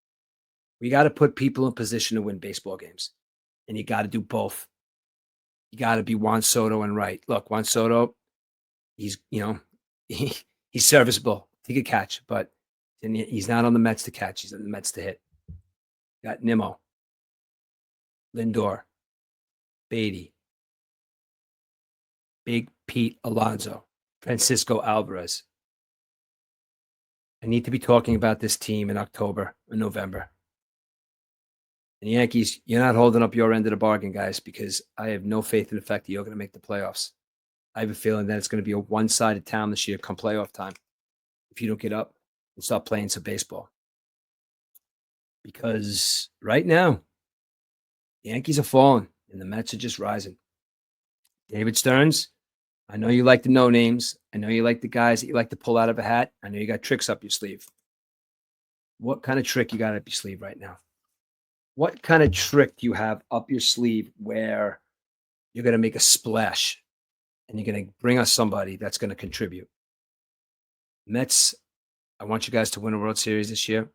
We got to put people in position to win baseball games. And you got to do both. You got to be Juan Soto and right. Look, Juan Soto, he's serviceable. He could catch, but he's not on the Mets to catch. He's on the Mets to hit. Got Nimmo, Lindor, Beatty, Big Pete Alonso, Francisco Alvarez. I need to be talking about this team in October or November. And the Yankees, you're not holding up your end of the bargain, guys, because I have no faith in the fact that you're going to make the playoffs. I have a feeling that it's going to be a one-sided town this year come playoff time if you don't get up and start playing some baseball. Because right now, the Yankees are falling and the Mets are just rising. David Stearns, I know you like the no-names. I know you like the guys that you like to pull out of a hat. I know you got tricks up your sleeve. What kind of trick you got up your sleeve right now? What kind of trick do you have up your sleeve where you're going to make a splash and you're going to bring us somebody that's going to contribute? Mets, I want you guys to win a World Series this year.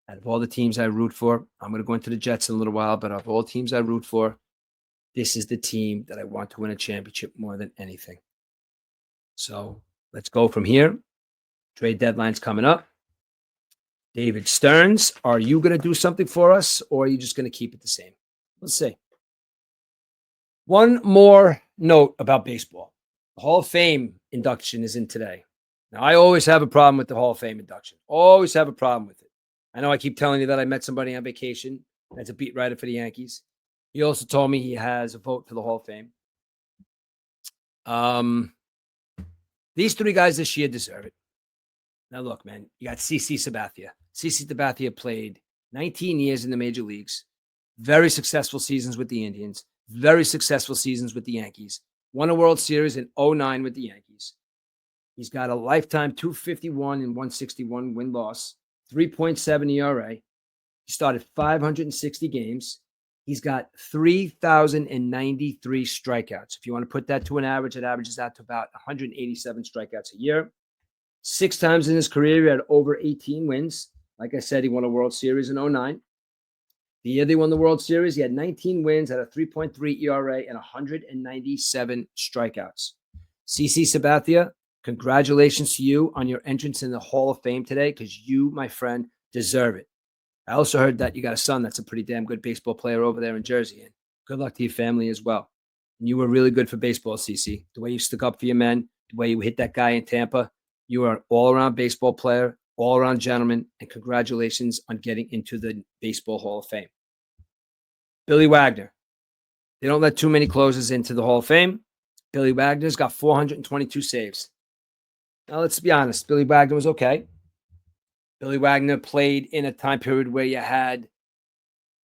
Out of all the teams I root for, I'm going to go into the Jets in a little while, but of all teams I root for, this is the team that I want to win a championship more than anything. So let's go from here. Trade deadline's coming up. David Stearns, are you going to do something for us, or are you just going to keep it the same? Let's see. One more note about baseball. The Hall of Fame induction is in today. Now, I always have a problem with the Hall of Fame induction. Always have a problem with it. I know I keep telling you that I met somebody on vacation that's a beat writer for the Yankees. He also told me he has a vote for the Hall of Fame. These 3 guys this year deserve it. Now, look, man, you got CC Sabathia. CC Sabathia played 19 years in the major leagues, very successful seasons with the Indians, very successful seasons with the Yankees, won a World Series in 2009 with the Yankees. He's got a lifetime 251 and 161 win-loss, 3.7 ERA. He started 560 games. He's got 3,093 strikeouts. If you want to put that to an average, it averages out to about 187 strikeouts a year. 6 times in his career, he had over 18 wins. Like I said, he won a World Series in 2009. The year they won the World Series, he had 19 wins, had a 3.3 ERA, and 197 strikeouts. CC Sabathia, congratulations to you on your entrance in the Hall of Fame today, because you, my friend, deserve it. I also heard that you got a son that's a pretty damn good baseball player over there in Jersey, and good luck to your family as well. And you were really good for baseball, CC. The way you stuck up for your men, the way you hit that guy in Tampa, you are an all-around baseball player, all-around gentleman, and congratulations on getting into the Baseball Hall of Fame. Billy Wagner. They don't let too many closers into the Hall of Fame. Billy Wagner's got 422 saves. Now, let's be honest. Billy Wagner was okay. Billy Wagner played in a time period where you had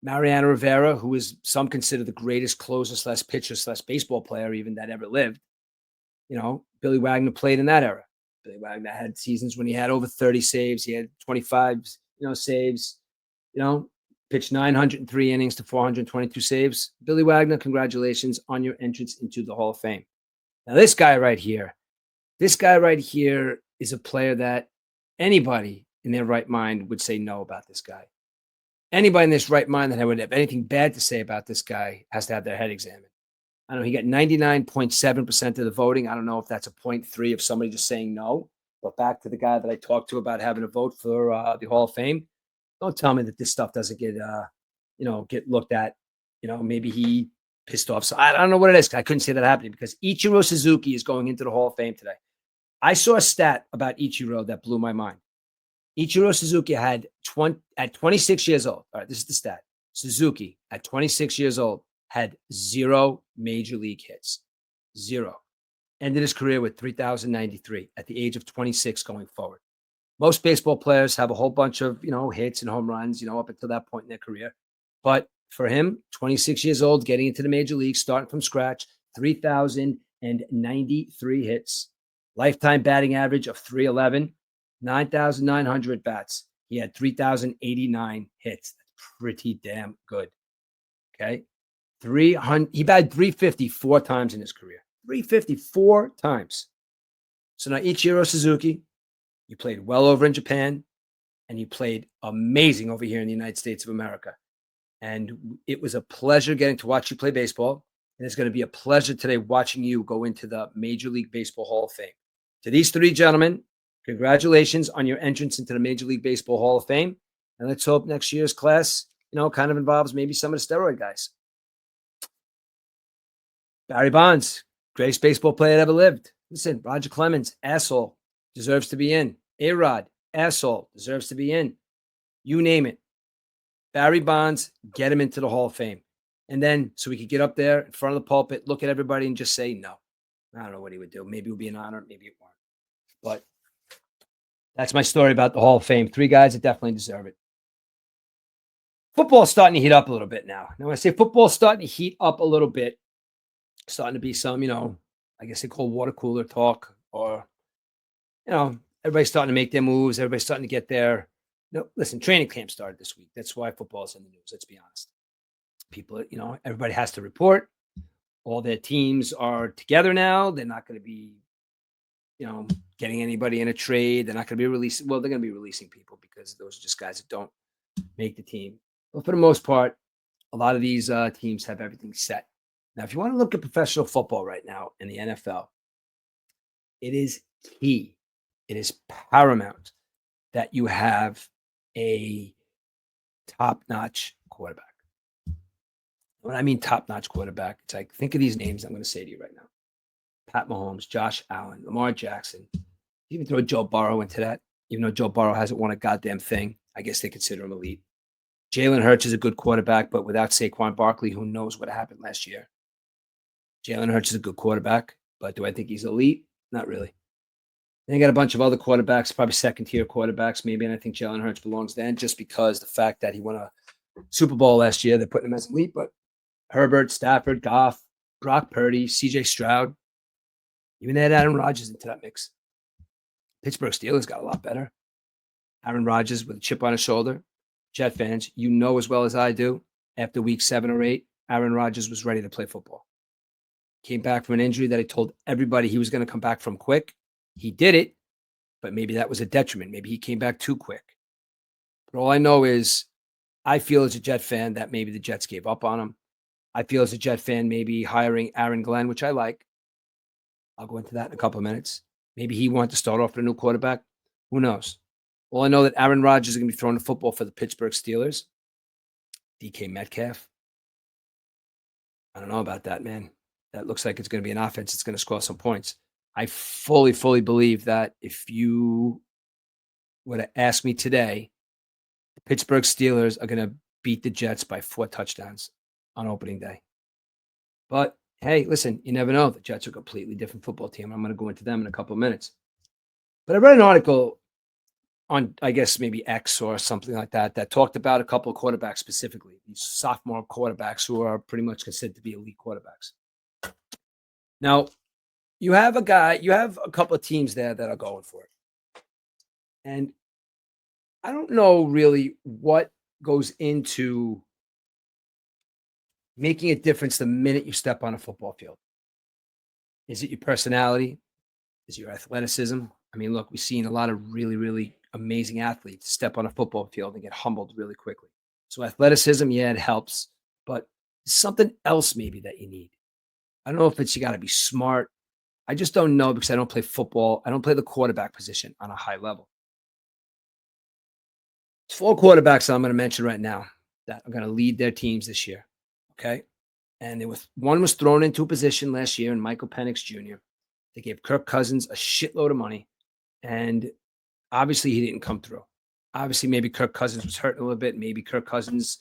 Mariano Rivera, who is some consider the greatest closer / pitcher / baseball player even that ever lived. Billy Wagner played in that era. Billy Wagner had seasons when he had over 30 saves. He had 25, saves, pitched 903 innings to 422 saves. Billy Wagner, congratulations on your entrance into the Hall of Fame. Now, this guy right here is a player that anybody in their right mind would say no about this guy. Anybody in this right mind that would have anything bad to say about this guy has to have their head examined. I don't know. He got 99.7% of the voting. I don't know if that's a 0.3 of somebody just saying no. But back to the guy that I talked to about having a vote for the Hall of Fame. Don't tell me that this stuff doesn't get looked at. Maybe he pissed off. So I don't know what it is. I couldn't see that happening because Ichiro Suzuki is going into the Hall of Fame today. I saw a stat about Ichiro that blew my mind. Ichiro Suzuki at 26 years old. All right, this is the stat. Suzuki at 26 years old had 0 major league hits. 0. Ended his career with 3,093 at the age of 26 going forward. Most baseball players have a whole bunch of, hits and home runs, up until that point in their career. But for him, 26 years old, getting into the major league, starting from scratch, 3,093 hits, lifetime batting average of 311, 9,900 bats. He had 3,089 hits. That's pretty damn good. Okay. He batted 350 4 times in his career. 354 times. So now Ichiro Suzuki, you played well over in Japan, and you played amazing over here in the United States of America. And it was a pleasure getting to watch you play baseball. And it's going to be a pleasure today watching you go into the Major League Baseball Hall of Fame. To these 3 gentlemen, congratulations on your entrance into the Major League Baseball Hall of Fame. And let's hope next year's class, kind of involves maybe some of the steroid guys. Barry Bonds, greatest baseball player that ever lived. Listen, Roger Clemens, asshole, deserves to be in. A-Rod, asshole, deserves to be in. You name it. Barry Bonds, get him into the Hall of Fame. And then so we could get up there in front of the pulpit, look at everybody and just say no. I don't know what he would do. Maybe it would be an honor, maybe it won't. But that's my story about the Hall of Fame. 3 guys that definitely deserve it. Football's starting to heat up a little bit now. Now, when I say football's starting to heat up a little bit, starting to be some, I guess they call water cooler talk, or, everybody's starting to make their moves. Everybody's starting to get there. Listen, training camp started this week. That's why football's in the news. Let's be honest. People, everybody has to report. All their teams are together now. They're not going to be, getting anybody in a trade. They're not going to be releasing. Well, they're going to be releasing people because those are just guys that don't make the team. But for the most part, a lot of these teams have everything set. Now, if you want to look at professional football right now in the NFL, it is key. It is paramount that you have a top-notch quarterback. When I mean top-notch quarterback, it's like, think of these names I'm going to say to you right now. Pat Mahomes, Josh Allen, Lamar Jackson. You even throw Joe Burrow into that, even though Joe Burrow hasn't won a goddamn thing. I guess they consider him elite. Jalen Hurts is a good quarterback, but without Saquon Barkley, who knows what happened last year? Jalen Hurts is a good quarterback, but do I think he's elite? Not really. Then you got a bunch of other quarterbacks, probably second-tier quarterbacks, maybe, and I think Jalen Hurts belongs then just because the fact that he won a Super Bowl last year, they're putting him as elite, but Herbert, Stafford, Goff, Brock Purdy, CJ Stroud, even add Aaron Rodgers into that mix. Pittsburgh Steelers got a lot better. Aaron Rodgers with a chip on his shoulder. Jet fans, you know as well as I do, after week 7 or 8, Aaron Rodgers was ready to play football. Came back from an injury that I told everybody he was going to come back from quick. He did it, but maybe that was a detriment. Maybe he came back too quick. But all I know is I feel as a Jet fan that maybe the Jets gave up on him. I feel as a Jet fan maybe hiring Aaron Glenn, which I like. I'll go into that in a couple of minutes. Maybe he wanted to start off with a new quarterback. Who knows? Well, I know that Aaron Rodgers is going to be throwing the football for the Pittsburgh Steelers. DK Metcalf. I don't know about that, man. That looks like it's going to be an offense that's going to score some points. I fully believe that if you were to ask me today, the Pittsburgh Steelers are going to beat the Jets by 4 touchdowns on opening day. But hey, listen, you never know. The Jets are a completely different football team. I'm going to go into them in a couple of minutes. But I read an article on, I guess, maybe X or something like that, that talked about a couple of quarterbacks specifically, these sophomore quarterbacks who are pretty much considered to be elite quarterbacks. Now, you have a couple of teams there that are going for it. And I don't know really what goes into making a difference the minute you step on a football field. Is it your personality? Is it your athleticism? I mean, look, we've seen a lot of really, really amazing athletes step on a football field and get humbled really quickly. So athleticism, yeah, it helps, but something else maybe that you need. I don't know if it's you got to be smart. I just don't know because I don't play football. I don't play the quarterback position on a high level. It's four quarterbacks that I'm going to mention right now that are going to lead their teams this year. Okay. And one was thrown into a position last year in Michael Penix Jr. They gave Kirk Cousins a shitload of money. And obviously he didn't come through. Obviously, maybe Kirk Cousins was hurting a little bit. Maybe Kirk Cousins,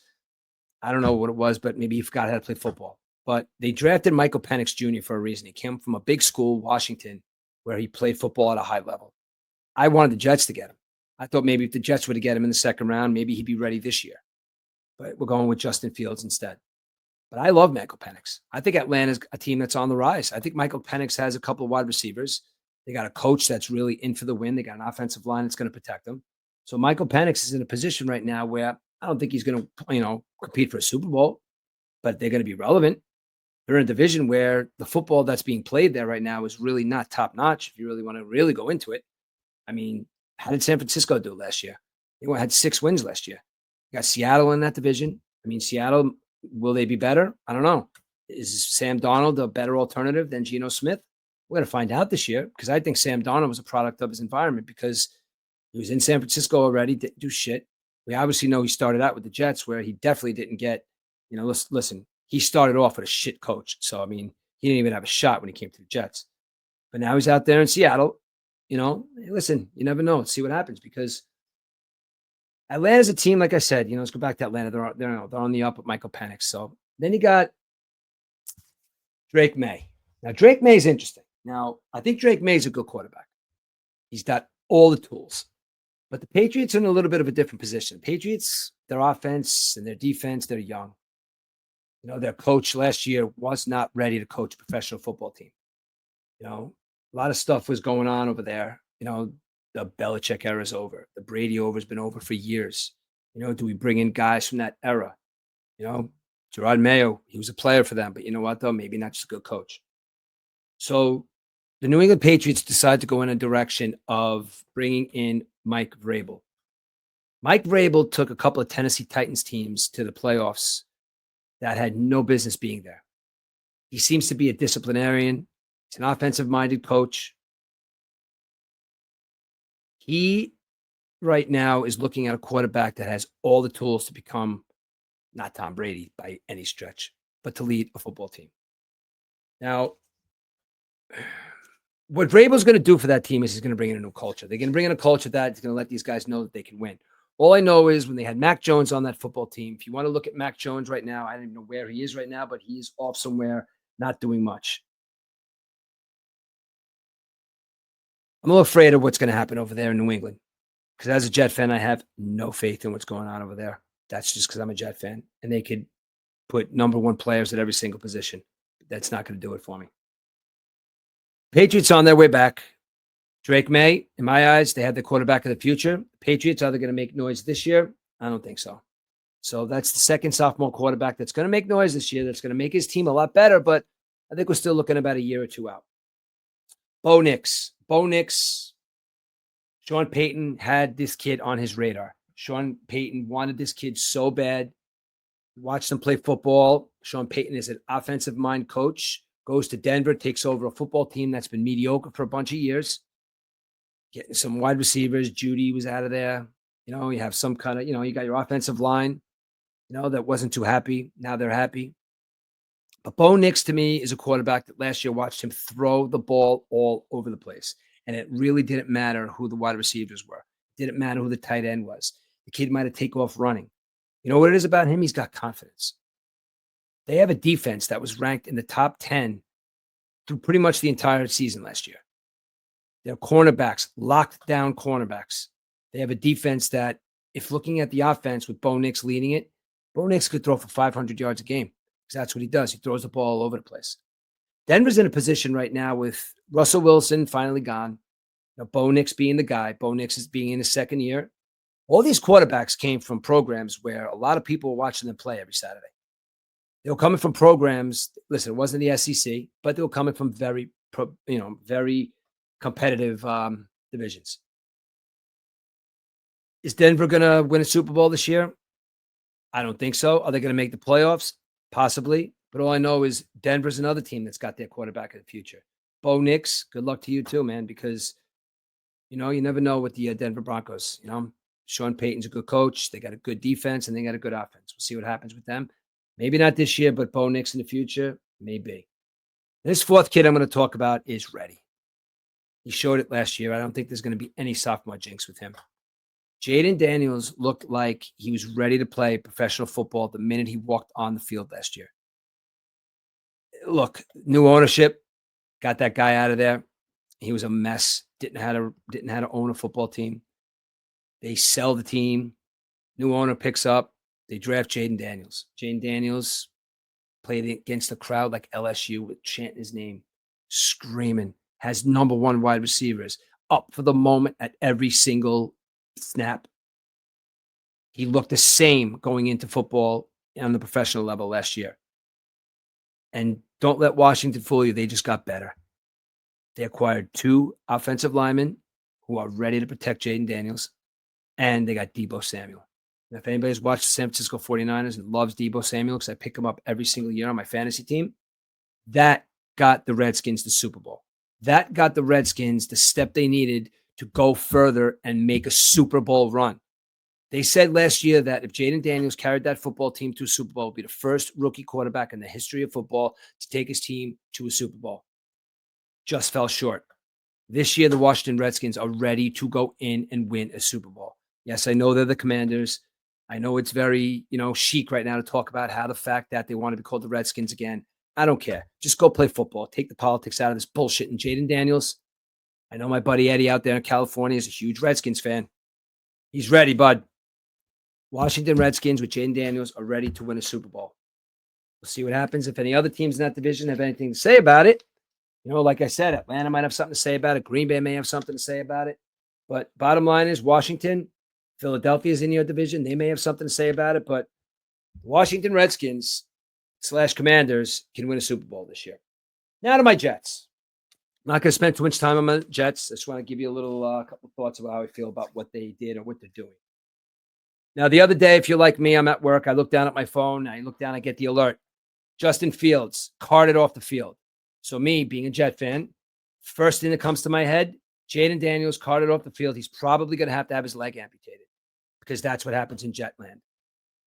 I don't know what it was, but maybe he forgot how to play football. But they drafted Michael Penix Jr. for a reason. He came from a big school, Washington, where he played football at a high level. I wanted the Jets to get him. I thought maybe if the Jets were to get him in the second round, maybe he'd be ready this year. But we're going with Justin Fields instead. But I love Michael Penix. I think Atlanta's a team that's on the rise. I think Michael Penix has a couple of wide receivers. They got a coach that's really in for the win. They got an offensive line that's going to protect them. So Michael Penix is in a position right now where I don't think he's going to, compete for a Super Bowl, but they're going to be relevant. They're in a division where the football that's being played there right now is really not top notch. If you really want to really go into it, I mean, how did San Francisco do last year? They had 6 wins last year. You got Seattle in that division. I mean, Seattle, will they be better? I don't know. Is Sam Darnold a better alternative than Geno Smith? We're going to find out this year because I think Sam Darnold was a product of his environment because he was in San Francisco already, didn't do shit. We obviously know he started out with the Jets where he definitely didn't get, listen, he started off with a shit coach. So, I mean, he didn't even have a shot when he came to the Jets. But now he's out there in Seattle. Listen, you never know. Let's see what happens because Atlanta's a team, like I said, let's go back to Atlanta. They're on the up with Michael Penix. So then you got Drake May. Now, Drake May is interesting. Now, I think Drake May is a good quarterback. He's got all the tools. But the Patriots are in a little bit of a different position. Patriots, their offense and their defense, they're young. Their coach last year was not ready to coach a professional football team. A lot of stuff was going on over there. The Belichick era is over. The Brady over has been over for years. Do we bring in guys from that era? Gerard Mayo, he was a player for them, but you know what, though? Maybe not just a good coach. So the New England Patriots decided to go in a direction of bringing in Mike Vrabel. Mike Vrabel took a couple of Tennessee Titans teams to the playoffs that had no business being there. He seems to be a disciplinarian. He's an offensive-minded coach. He, right now, is looking at a quarterback that has all the tools to become not Tom Brady by any stretch, but to lead a football team. Now, what Vrabel's going to do for that team is he's going to bring in a new culture. They're going to bring in a culture that's going to let these guys know that they can win. All I know is when they had Mac Jones on that football team, if you want to look at Mac Jones right now, I don't even know where he is right now, but he is off somewhere, not doing much. I'm a little afraid of what's going to happen over there in New England because as a Jet fan, I have no faith in what's going on over there. That's just because I'm a Jet fan, and they could put number 1 players at every single position. That's not going to do it for me. Patriots on their way back. Drake May, in my eyes, they have the quarterback of the future. Patriots, are they going to make noise this year? I don't think so. So that's the second sophomore quarterback that's going to make noise this year. That's going to make his team a lot better, but I think we're still looking about a year or 2 out. Bo Nix. Sean Payton had this kid on his radar. Sean Payton wanted this kid so bad. Watched him play football. Sean Payton is an offensive mind coach. Goes to Denver, takes over a football team that's been mediocre for a bunch of years. Getting some wide receivers. Judy was out of there. You have some kind of, you got your offensive line, that wasn't too happy. Now they're happy. But Bo Nix, to me, is a quarterback that last year watched him throw the ball all over the place. And it really didn't matter who the wide receivers were. It didn't matter who the tight end was. The kid might have taken off running. You know what it is about him? He's got confidence. They have a defense that was ranked in the top 10 through pretty much the entire season last year. They're cornerbacks, locked down cornerbacks. They have a defense that, if looking at the offense with Bo Nix leading it, Bo Nix could throw for 500 yards a game because that's what he does. He throws the ball all over the place. Denver's in a position right now with Russell Wilson finally gone. Bo Nix being the guy. Bo Nix is being in his second year. All these quarterbacks came from programs where a lot of people were watching them play every Saturday. They were coming from programs. Listen, it wasn't the SEC, but they were coming from very competitive divisions. Is Denver going to win a Super Bowl this year? I don't think so. Are they going to make the playoffs? Possibly. But all I know is Denver's another team that's got their quarterback of the future. Bo Nix, good luck to you too, man, because, you never know with the Denver Broncos. Sean Payton's a good coach. They got a good defense and they got a good offense. We'll see what happens with them. Maybe not this year, but Bo Nix in the future, maybe. This fourth kid I'm going to talk about is ready. He showed it last year. I don't think there's going to be any sophomore jinx with him. Jaden Daniels looked like he was ready to play professional football the minute he walked on the field last year. Look, new ownership got that guy out of there. He was a mess. Didn't know how to own a football team. They sell the team. New owner picks up. They draft Jaden Daniels. Jaden Daniels played against the crowd like LSU with chanting his name, screaming. Has number one wide receivers up for the moment at every single snap. He looked the same going into football on the professional level last year. And don't let Washington fool you. They just got better. They acquired 2 offensive linemen who are ready to protect Jaden Daniels. And they got Deebo Samuel. And if anybody's watched the San Francisco 49ers and loves Deebo Samuel, because I pick him up every single year on my fantasy team, that got the Redskins the Super Bowl. That got the Redskins the step they needed to go further and make a Super Bowl run. They said last year that if Jaden Daniels carried that football team to a Super Bowl, it would be the first rookie quarterback in the history of football to take his team to a Super Bowl. Just fell short. This year, the Washington Redskins are ready to go in and win a Super Bowl. Yes, I know they're the Commanders. I know it's very, chic right now to talk about how the fact that they want to be called the Redskins again. I don't care. Just go play football. Take the politics out of this bullshit. And Jaden Daniels, I know my buddy Eddie out there in California is a huge Redskins fan. He's ready, bud. Washington Redskins with Jaden Daniels are ready to win a Super Bowl. We'll see what happens. If any other teams in that division have anything to say about it, like I said, Atlanta might have something to say about it. Green Bay may have something to say about it. But bottom line is Washington, Philadelphia is in your division. They may have something to say about it. But Washington Redskins / Commanders can win a Super Bowl this year. Now to my Jets. I'm not going to spend too much time on my Jets. I just want to give you a little couple of thoughts about how I feel about what they did and what they're doing. Now, the other day, if you're like me, I'm at work. I look down at my phone. I look down. I get the alert. Justin Fields carted off the field. So me, being a Jet fan, first thing that comes to my head, Jaden Daniels carted off the field. He's probably going to have his leg amputated because that's what happens in Jetland.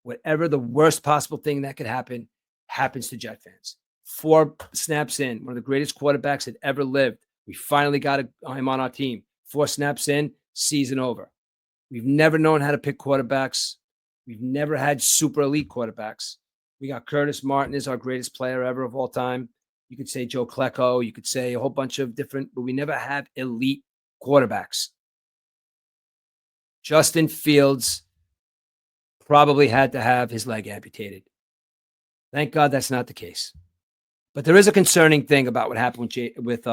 Whatever the worst possible thing that could happen happens to Jet fans. 4 snaps in, one of the greatest quarterbacks that ever lived. We finally got him on our team. 4 snaps in, season over. We've never known how to pick quarterbacks. We've never had super elite quarterbacks. We got Curtis Martin is our greatest player ever of all time. You could say Joe Klecko. You could say a whole bunch of different, but we never have elite quarterbacks. Justin Fields probably had to have his leg amputated. Thank God that's not the case. But there is a concerning thing about what happened with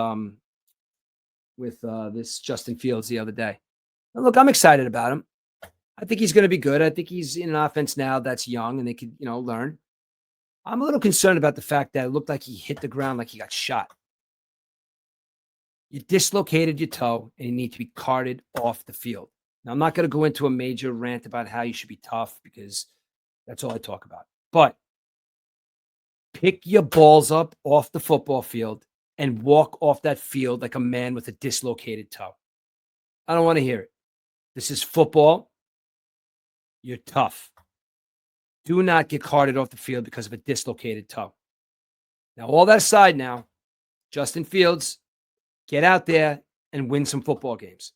this Justin Fields the other day. And look, I'm excited about him. I think he's going to be good. I think he's in an offense now that's young and they could, learn. I'm a little concerned about the fact that it looked like he hit the ground like he got shot. You dislocated your toe and you need to be carted off the field. Now, I'm not going to go into a major rant about how you should be tough because that's all I talk about. But pick your balls up off the football field and walk off that field like a man with a dislocated toe. I don't want to hear it. This is football. You're tough. Do not get carted off the field because of a dislocated toe. Now, all that aside now, Justin Fields, get out there and win some football games.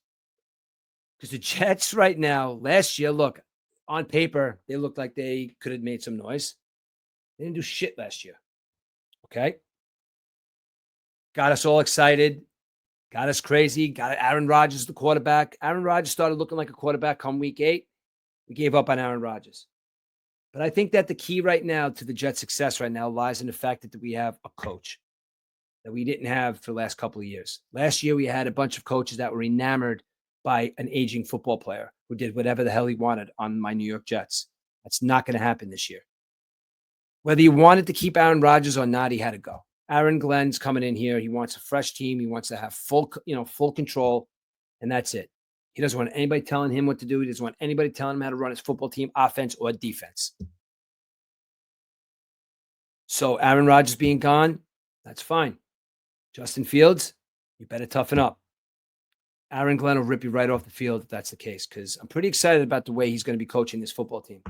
Because the Jets right now, last year, look, on paper, they looked like they could have made some noise. They didn't do shit last year. Okay? Got us all excited. Got us crazy. Got Aaron Rodgers, the quarterback. Aaron Rodgers started looking like a quarterback come week 8. We gave up on Aaron Rodgers. But I think that the key right now to the Jets' success right now lies in the fact that we have a coach that we didn't have for the last couple of years. Last year, we had a bunch of coaches that were enamored by an aging football player who did whatever the hell he wanted on my New York Jets. That's not going to happen this year. Whether you wanted to keep Aaron Rodgers or not, he had to go. Aaron Glenn's coming in here. He wants a fresh team. He wants to have full control, and that's it. He doesn't want anybody telling him what to do. He doesn't want anybody telling him how to run his football team, offense or defense. So Aaron Rodgers being gone, that's fine. Justin Fields, you better toughen up. Aaron Glenn will rip you right off the field if that's the case, because I'm pretty excited about the way he's going to be coaching this football team.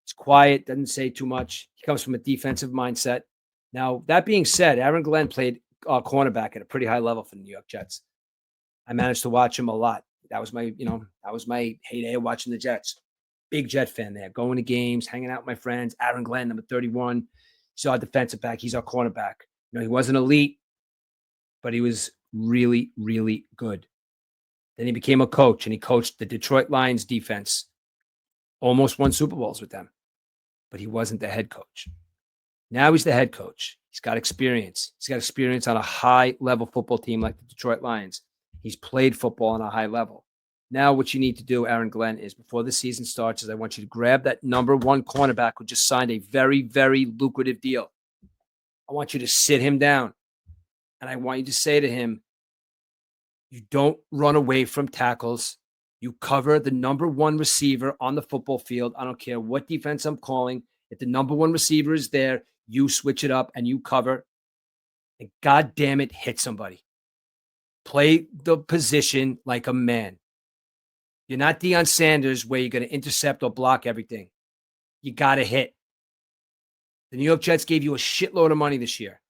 He's quiet, doesn't say too much. He comes from a defensive mindset. Now, that being said, Aaron Glenn played cornerback at a pretty high level for the New York Jets. I managed to watch him a lot. That was my heyday of watching the Jets. Big Jet fan there, going to games, hanging out with my friends. Aaron Glenn, number 31. He's our defensive back. He's our cornerback. He wasn't elite, but he was really, really good. Then he became a coach, and he coached the Detroit Lions defense. Almost won Super Bowls with them, but he wasn't the head coach. Now he's the head coach. He's got experience. He's got experience on a high-level football team like the Detroit Lions. He's played football on a high level. Now what you need to do, Aaron Glenn, is before the season starts, is I want you to grab that number one cornerback who just signed a very, very lucrative deal. I want you to sit him down, and I want you to say to him, you don't run away from tackles. You cover the number one receiver on the football field. I don't care what defense I'm calling. If the number one receiver is there, you switch it up and you cover. And God damn it, hit somebody. Play the position like a man. You're not Deion Sanders where you're going to intercept or block everything. You got to hit. The New York Jets gave you a shitload of money this year.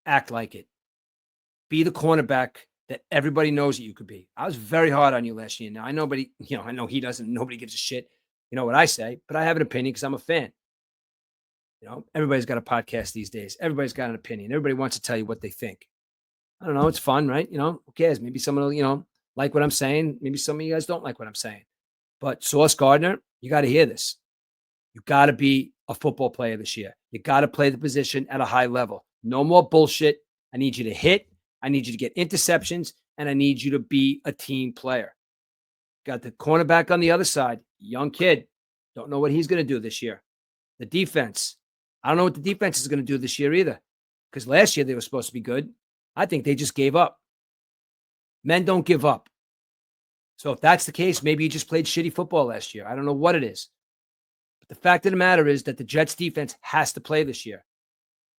Act like it. Be the cornerback that everybody knows that you could be. I was very hard on you last year. Now, I know he doesn't. Nobody gives a shit. You know what I say, but I have an opinion because I'm a fan. Everybody's got a podcast these days. Everybody's got an opinion. Everybody wants to tell you what they think. I don't know. It's fun, right? Who cares? Maybe someone will, like what I'm saying. Maybe some of you guys don't like what I'm saying. But Sauce Gardner, you got to hear this. You got to be a football player this year. You got to play the position at a high level. No more bullshit. I need you to hit. I need you to get interceptions, and I need you to be a team player. Got the cornerback on the other side, young kid. Don't know what he's going to do this year. The defense. I don't know what the defense is going to do this year either, because last year they were supposed to be good. I think they just gave up. Men don't give up. So if that's the case, maybe you just played shitty football last year. I don't know what it is. But the fact of the matter is that the Jets defense has to play this year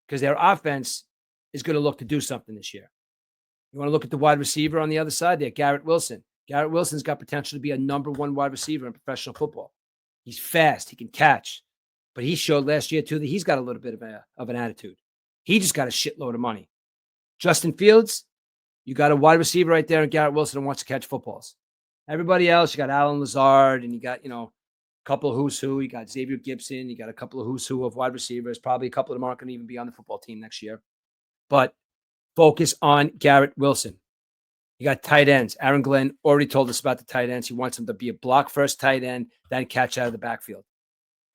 because their offense is going to look to do something this year. You want to look at the wide receiver on the other side there, Garrett Wilson. Garrett Wilson's got potential to be a number one wide receiver in professional football. He's fast. He can catch. But he showed last year, too, that he's got a little bit of an attitude. He just got a shitload of money. Justin Fields, you got a wide receiver right there, and Garrett Wilson who wants to catch footballs. Everybody else, you got Alan Lazard, and you got, a couple of who's who. You got Xavier Gibson. You got a couple of who's who of wide receivers. Probably a couple of them aren't going to even be on the football team next year. But focus on Garrett Wilson. You got tight ends. Aaron Glenn already told us about the tight ends. He wants them to be a block first tight end, then catch out of the backfield.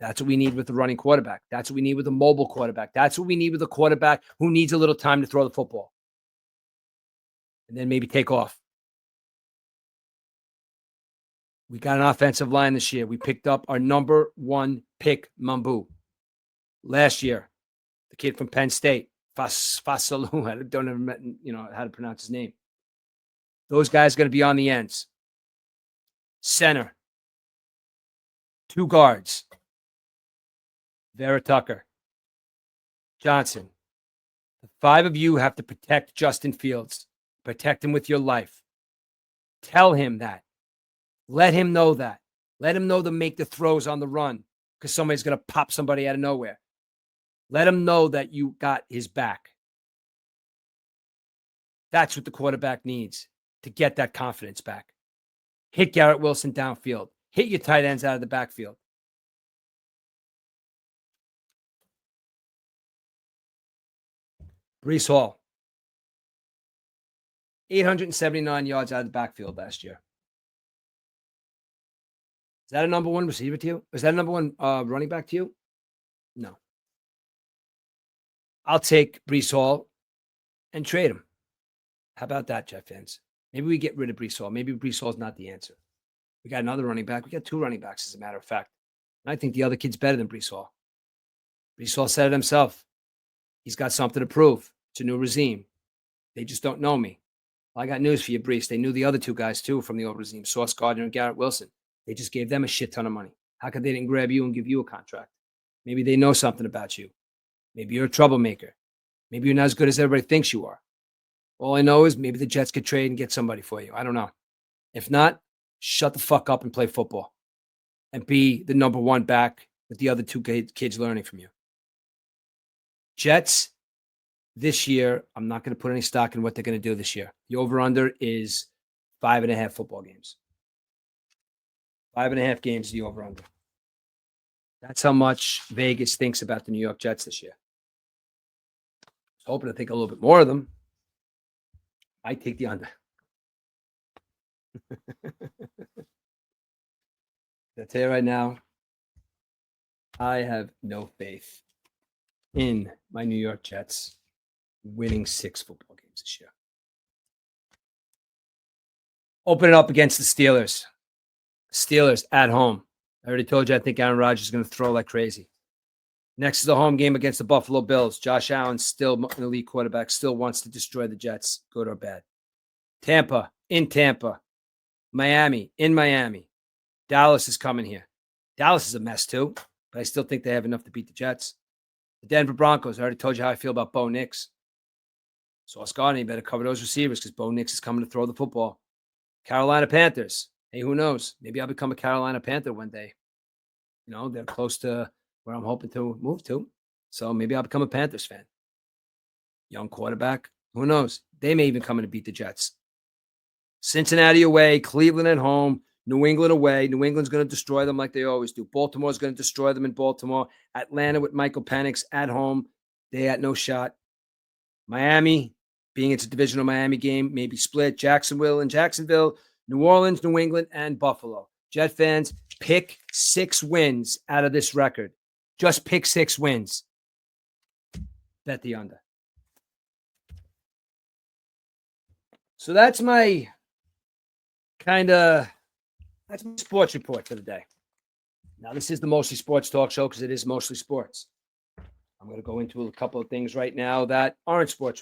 That's what we need with the running quarterback. That's what we need with a mobile quarterback. That's what we need with a quarterback who needs a little time to throw the football. And then maybe take off. We got an offensive line this year. We picked up our number one pick, Mambu. Last year, the kid from Penn State. Fasalu, I don't know how to pronounce his name. Those guys are going to be on the ends. Center. 2 guards. Vera Tucker. Johnson. The 5 of you have to protect Justin Fields. Protect him with your life. Tell him that. Let him know that. Let him know to make the throws on the run because somebody's going to pop somebody out of nowhere. Let him know that you got his back. That's what the quarterback needs to get that confidence back. Hit Garrett Wilson downfield. Hit your tight ends out of the backfield. Breece Hall. 879 yards out of the backfield last year. Is that a number one receiver to you? Is that a number one running back to you? No. I'll take Breece Hall and trade him. How about that, Jet fans? Maybe we get rid of Breece Hall. Maybe Breece Hall's not the answer. We got another running back. We got 2 running backs, as a matter of fact. And I think the other kid's better than Breece Hall. Breece Hall said it himself. He's got something to prove. It's a new regime. They just don't know me. Well, I got news for you, Breece. They knew the other 2 guys, too, from the old regime, Sauce Gardner and Garrett Wilson. They just gave them a shit ton of money. How could they didn't grab you and give you a contract? Maybe they know something about you. Maybe you're a troublemaker. Maybe you're not as good as everybody thinks you are. All I know is maybe the Jets could trade and get somebody for you. I don't know. If not, shut the fuck up and play football and be the number one back with the other two kids learning from you. Jets this year, I'm not going to put any stock in what they're going to do this year. The over-under is 5.5 football games. 5.5 games, the over-under. That's how much Vegas thinks about the New York Jets this year. I was hoping to think a little bit more of them. I take the under. I'll tell you right now, I have no faith in my New York Jets winning 6 football games this year. Open it up against the Steelers. Steelers at home. I already told you I think Aaron Rodgers is going to throw like crazy. Next is the home game against the Buffalo Bills. Josh Allen, still an elite quarterback, still wants to destroy the Jets, good or bad. Tampa, in Tampa. Miami, in Miami. Dallas is coming here. Dallas is a mess too, but I still think they have enough to beat the Jets. The Denver Broncos, I already told you how I feel about Bo Nix. Sauce Gardner, you better cover those receivers because Bo Nix is coming to throw the football. Carolina Panthers. Hey, who knows? Maybe I'll become a Carolina Panther one day. You know, they're close to where I'm hoping to move to. So maybe I'll become a Panthers fan. Young quarterback. Who knows? They may even come in to beat the Jets. Cincinnati away, Cleveland at home, New England away. New England's going to destroy them like they always do. Baltimore's going to destroy them in Baltimore. Atlanta with Michael Penix at home. They had no shot. Miami, being it's a divisional Miami game, maybe split. Jacksonville and Jacksonville. New Orleans, New England, and Buffalo. Jet fans, pick 6 wins out of this record. Just pick 6 wins. Bet the under. So that's my that's my sports report for the day. Now, this is the Mostly Sports Talk Show because it is mostly sports. I'm going to go into a couple of things right now that aren't sports related.